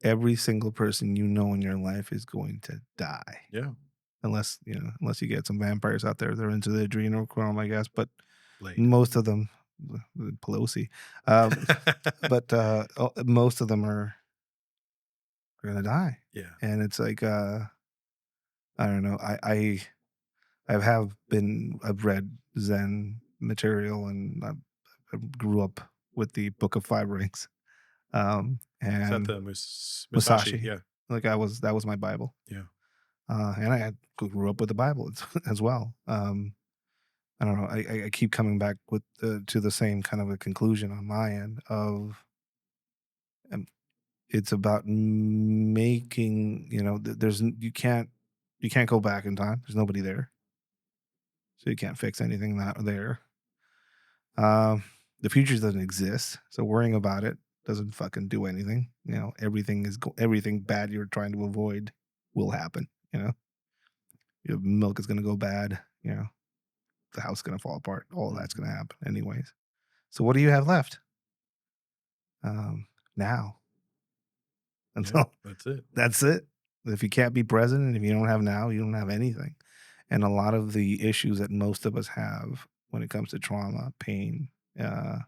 Every single person you know in your life is going to die. Yeah. Unless, unless you get some vampires out there, they're into the adrenochrome, I guess, but Blade. most of them Pelosi. But most of them are gonna die. Yeah. And it's like I don't know. I've read Zen material and I grew up with the Book of Five Rings. Is that And the Musashi? Musashi. Yeah. Like that was my Bible. Yeah. And grew up with the Bible as well. I don't know. I keep coming back with to the same kind of a conclusion on my end of um, it's about making you can't go back in time. There's nobody there, so you can't fix anything that there. Um, the future doesn't exist, so worrying about it doesn't fucking do anything. Everything bad you're trying to avoid will happen. Your milk is gonna go bad. The house is gonna fall apart. All of that's Mhm. gonna happen anyways. So what do you have left? Now. And Yeah. so That's it. that's it. If you can't be present and if you don't have now, you don't have anything. And a lot of the issues that most of us have when it comes to trauma, pain, uh,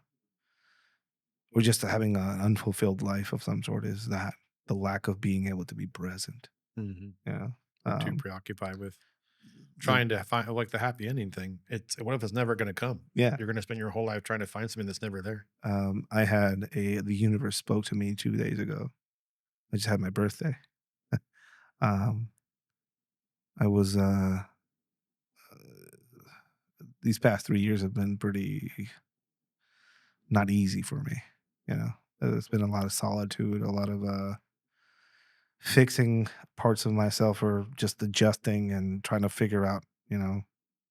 or just having an unfulfilled life of some sort is that the lack of being able to be present. Hmm. You know, We're too um, preoccupied with the trying to find like the happy ending thing. It's what if it's never going to come? yeah. You're going to spend your whole life trying to find something that's never there. I had the universe spoke to me 2 days ago. I just had my birthday. um, I was these past 3 years have been pretty not easy for me. You know, it's been a lot of solitude, a lot of fixing parts of myself, or just adjusting and trying to figure out,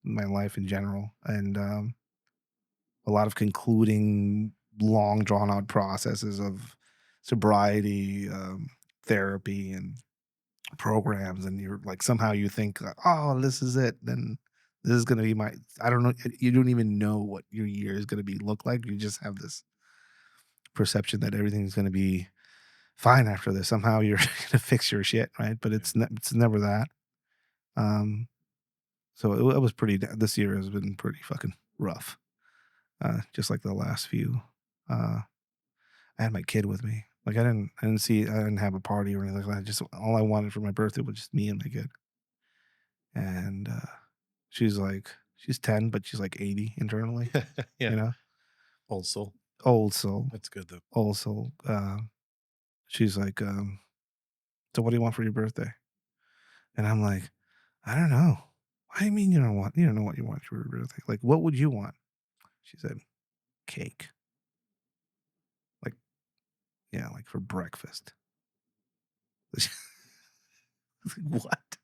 my life in general, and a lot of concluding long, drawn out processes of sobriety, therapy, and programs. And you're like, somehow you think, like, oh, this is it. Then this is going to be my, I don't know. You don't even know what your year is going to be look like. You just have this perception that everything's going to be fine after this. Somehow you're gonna fix your shit, right? But Yeah. it's never that. Um, so it was pretty. This year has been pretty fucking rough. Just like the last few. Uh, I had my kid with me. Like I didn't have a party or anything like that. Just all I wanted for my birthday was just me and my kid. And she's 10, but she's like 80 internally. Yeah. You know, Old soul. old soul, That's good though. old soul. She's like, so what do you want for your birthday? And I'm like, I don't know. What do you mean you don't know what you want for your birthday? Like, what would you want? She said, cake. Like, yeah, like for breakfast. What?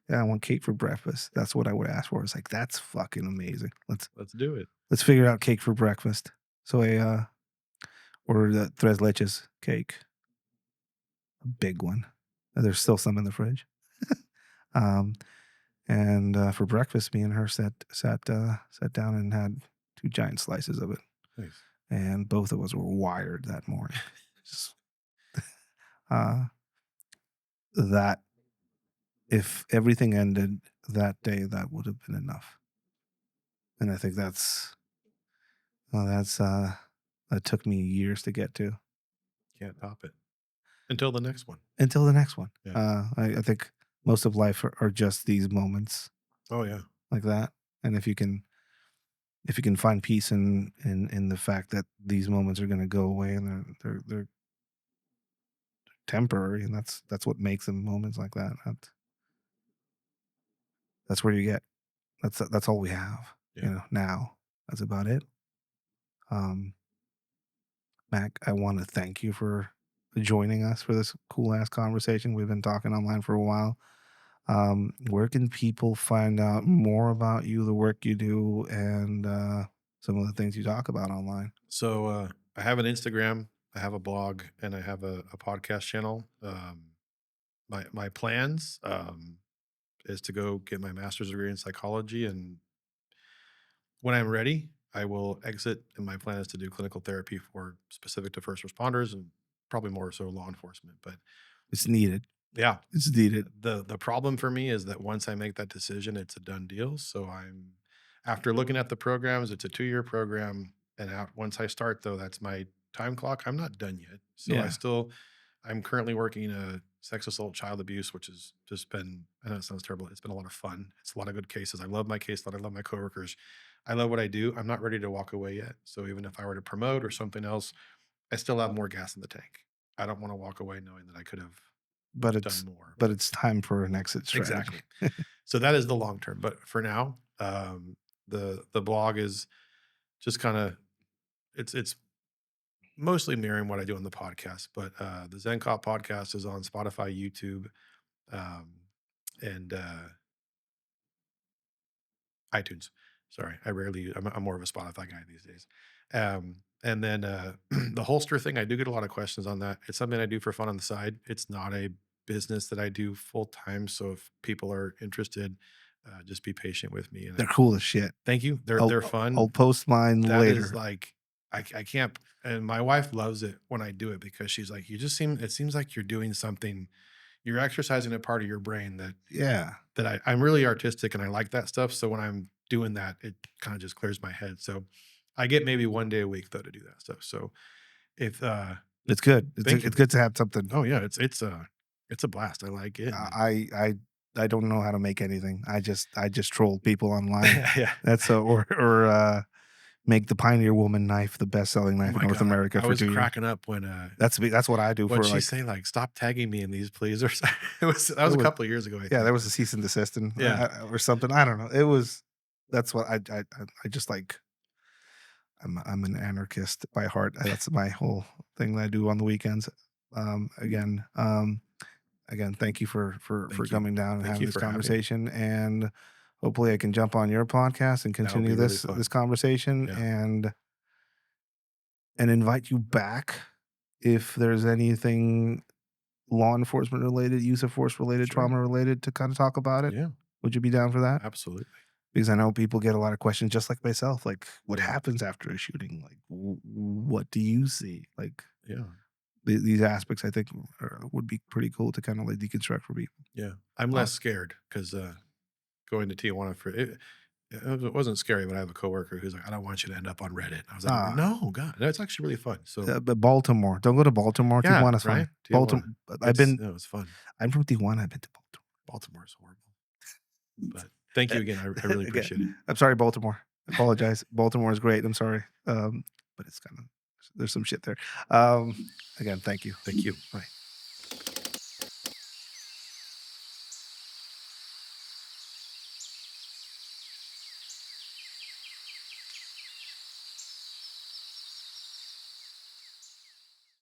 Yeah, I want cake for breakfast. That's what I would ask for. It's like, that's fucking amazing. Let's do it. Let's figure out cake for breakfast. So I ordered the tres leches cake, a big one. There's still some in the fridge. Um, and for breakfast, me and her sat down and had two giant slices of it. Nice. And both of us were wired that morning. Just, uh, that if everything ended that day, that would have been enough. And I think that's that took me years to get to Can't top it until the next one. until the next one. Yeah. I think most of life are just these moments Oh yeah. like that. And if you can find peace in the fact that these moments are going to go away and they're temporary, and that's what makes them moments like that. That's where you get. That's all we have. Yeah. Now that's about it. Um, Mac, I want to thank you for joining us for this cool ass conversation. We've been talking online for a while. Where can people find out more about you, the work you do, and some of the things you talk about online? So I have an Instagram, I have a blog, and I have a podcast channel. My plans is to go get my master's degree in psychology, and when I'm ready, I will exit. And my plan is to do clinical therapy for specific to first responders and probably more so law enforcement. But It's needed. yeah, It's needed. the problem for me is that once I make that decision, it's a done deal. So I'm after looking at the programs, it's a 2-year program, and once I start though, that's my time clock. I'm not done yet, so Yeah, I'm currently working sex assault, child abuse, which has just been. I know it sounds terrible. It's been a lot of fun. It's a lot of good cases. I love my caseload. I love my coworkers. I love what I do. I'm not ready to walk away yet. So even if I were to promote or something else, I still have more gas in the tank. I don't want to walk away knowing that I could have but done it's more. but it's time for an exit strategy. Exactly. So that is the long term. But for now, the blog is just kind of it's mostly mirroring what I do on the podcast. But the Zen Cop podcast is on Spotify, YouTube, um, and iTunes. Sorry, I rarely. I'm more of a Spotify guy these days. And then the holster thing, I do get a lot of questions on that. It's something I do for fun on the side. It's not a business that I do full time. So if people are interested, just be patient with me. And They're cool as shit. thank you. They're I'll fun. post mine That is later. like I can't. And my wife loves it when I do it because she's like, you just seem. It seems like you're doing something. You're exercising a part of your brain Yeah, that I'm really artistic and I like that stuff. So when I'm doing that, it kind of just clears my head. So I get maybe 1 day a week though to do that stuff. So if it's good. thank you. It's good to have something. Oh yeah, it's a blast. I like it. I I I don't know how to make anything. I just troll people online. Yeah. That's make the Pioneer Woman knife the best selling Oh knife in my North god. America I for was 2 years. cracking up That's what I do when for she like say like stop tagging me in these please or something. That was it a was couple of years ago, I yeah, think. there was a cease and desist and Yeah. or something. I don't know. It was that's what I just like. I'm an anarchist by heart. That's my whole thing that I do on the weekends. Um, again, um, again, thank you for Thank you. coming down and Thank having you this for having me. conversation. And hopefully, I can jump on your podcast and That would continue be really this fun. conversation Yeah. and invite you back if there's anything law enforcement related, use of force related, Sure. trauma related to kind of talk about it. Yeah. Would you be down for that? Absolutely. Because I know people get a lot of questions just like myself, like what Yeah. happens after a shooting? Like what do you see? Like Yeah. these aspects I think would be pretty cool to kind of like deconstruct for people. Yeah. I'm less Awesome. scared because going to Tijuana for it wasn't scary, but I have a coworker who's like, I don't want you to end up on Reddit. I was like, Ah, no, God, no, it's actually really fun. So but Baltimore. Don't go to Baltimore. yeah, Tijuana's fine. right. Baltimore. Tijuana. I've been. It's fun. I'm from Tijuana. I've been to Baltimore is horrible. But thank you again. I really Again, appreciate it. I'm sorry, Baltimore. I apologize. Baltimore is great. I'm sorry. But it's kind of there's some shit there. Again, thank you. Thank you. Bye.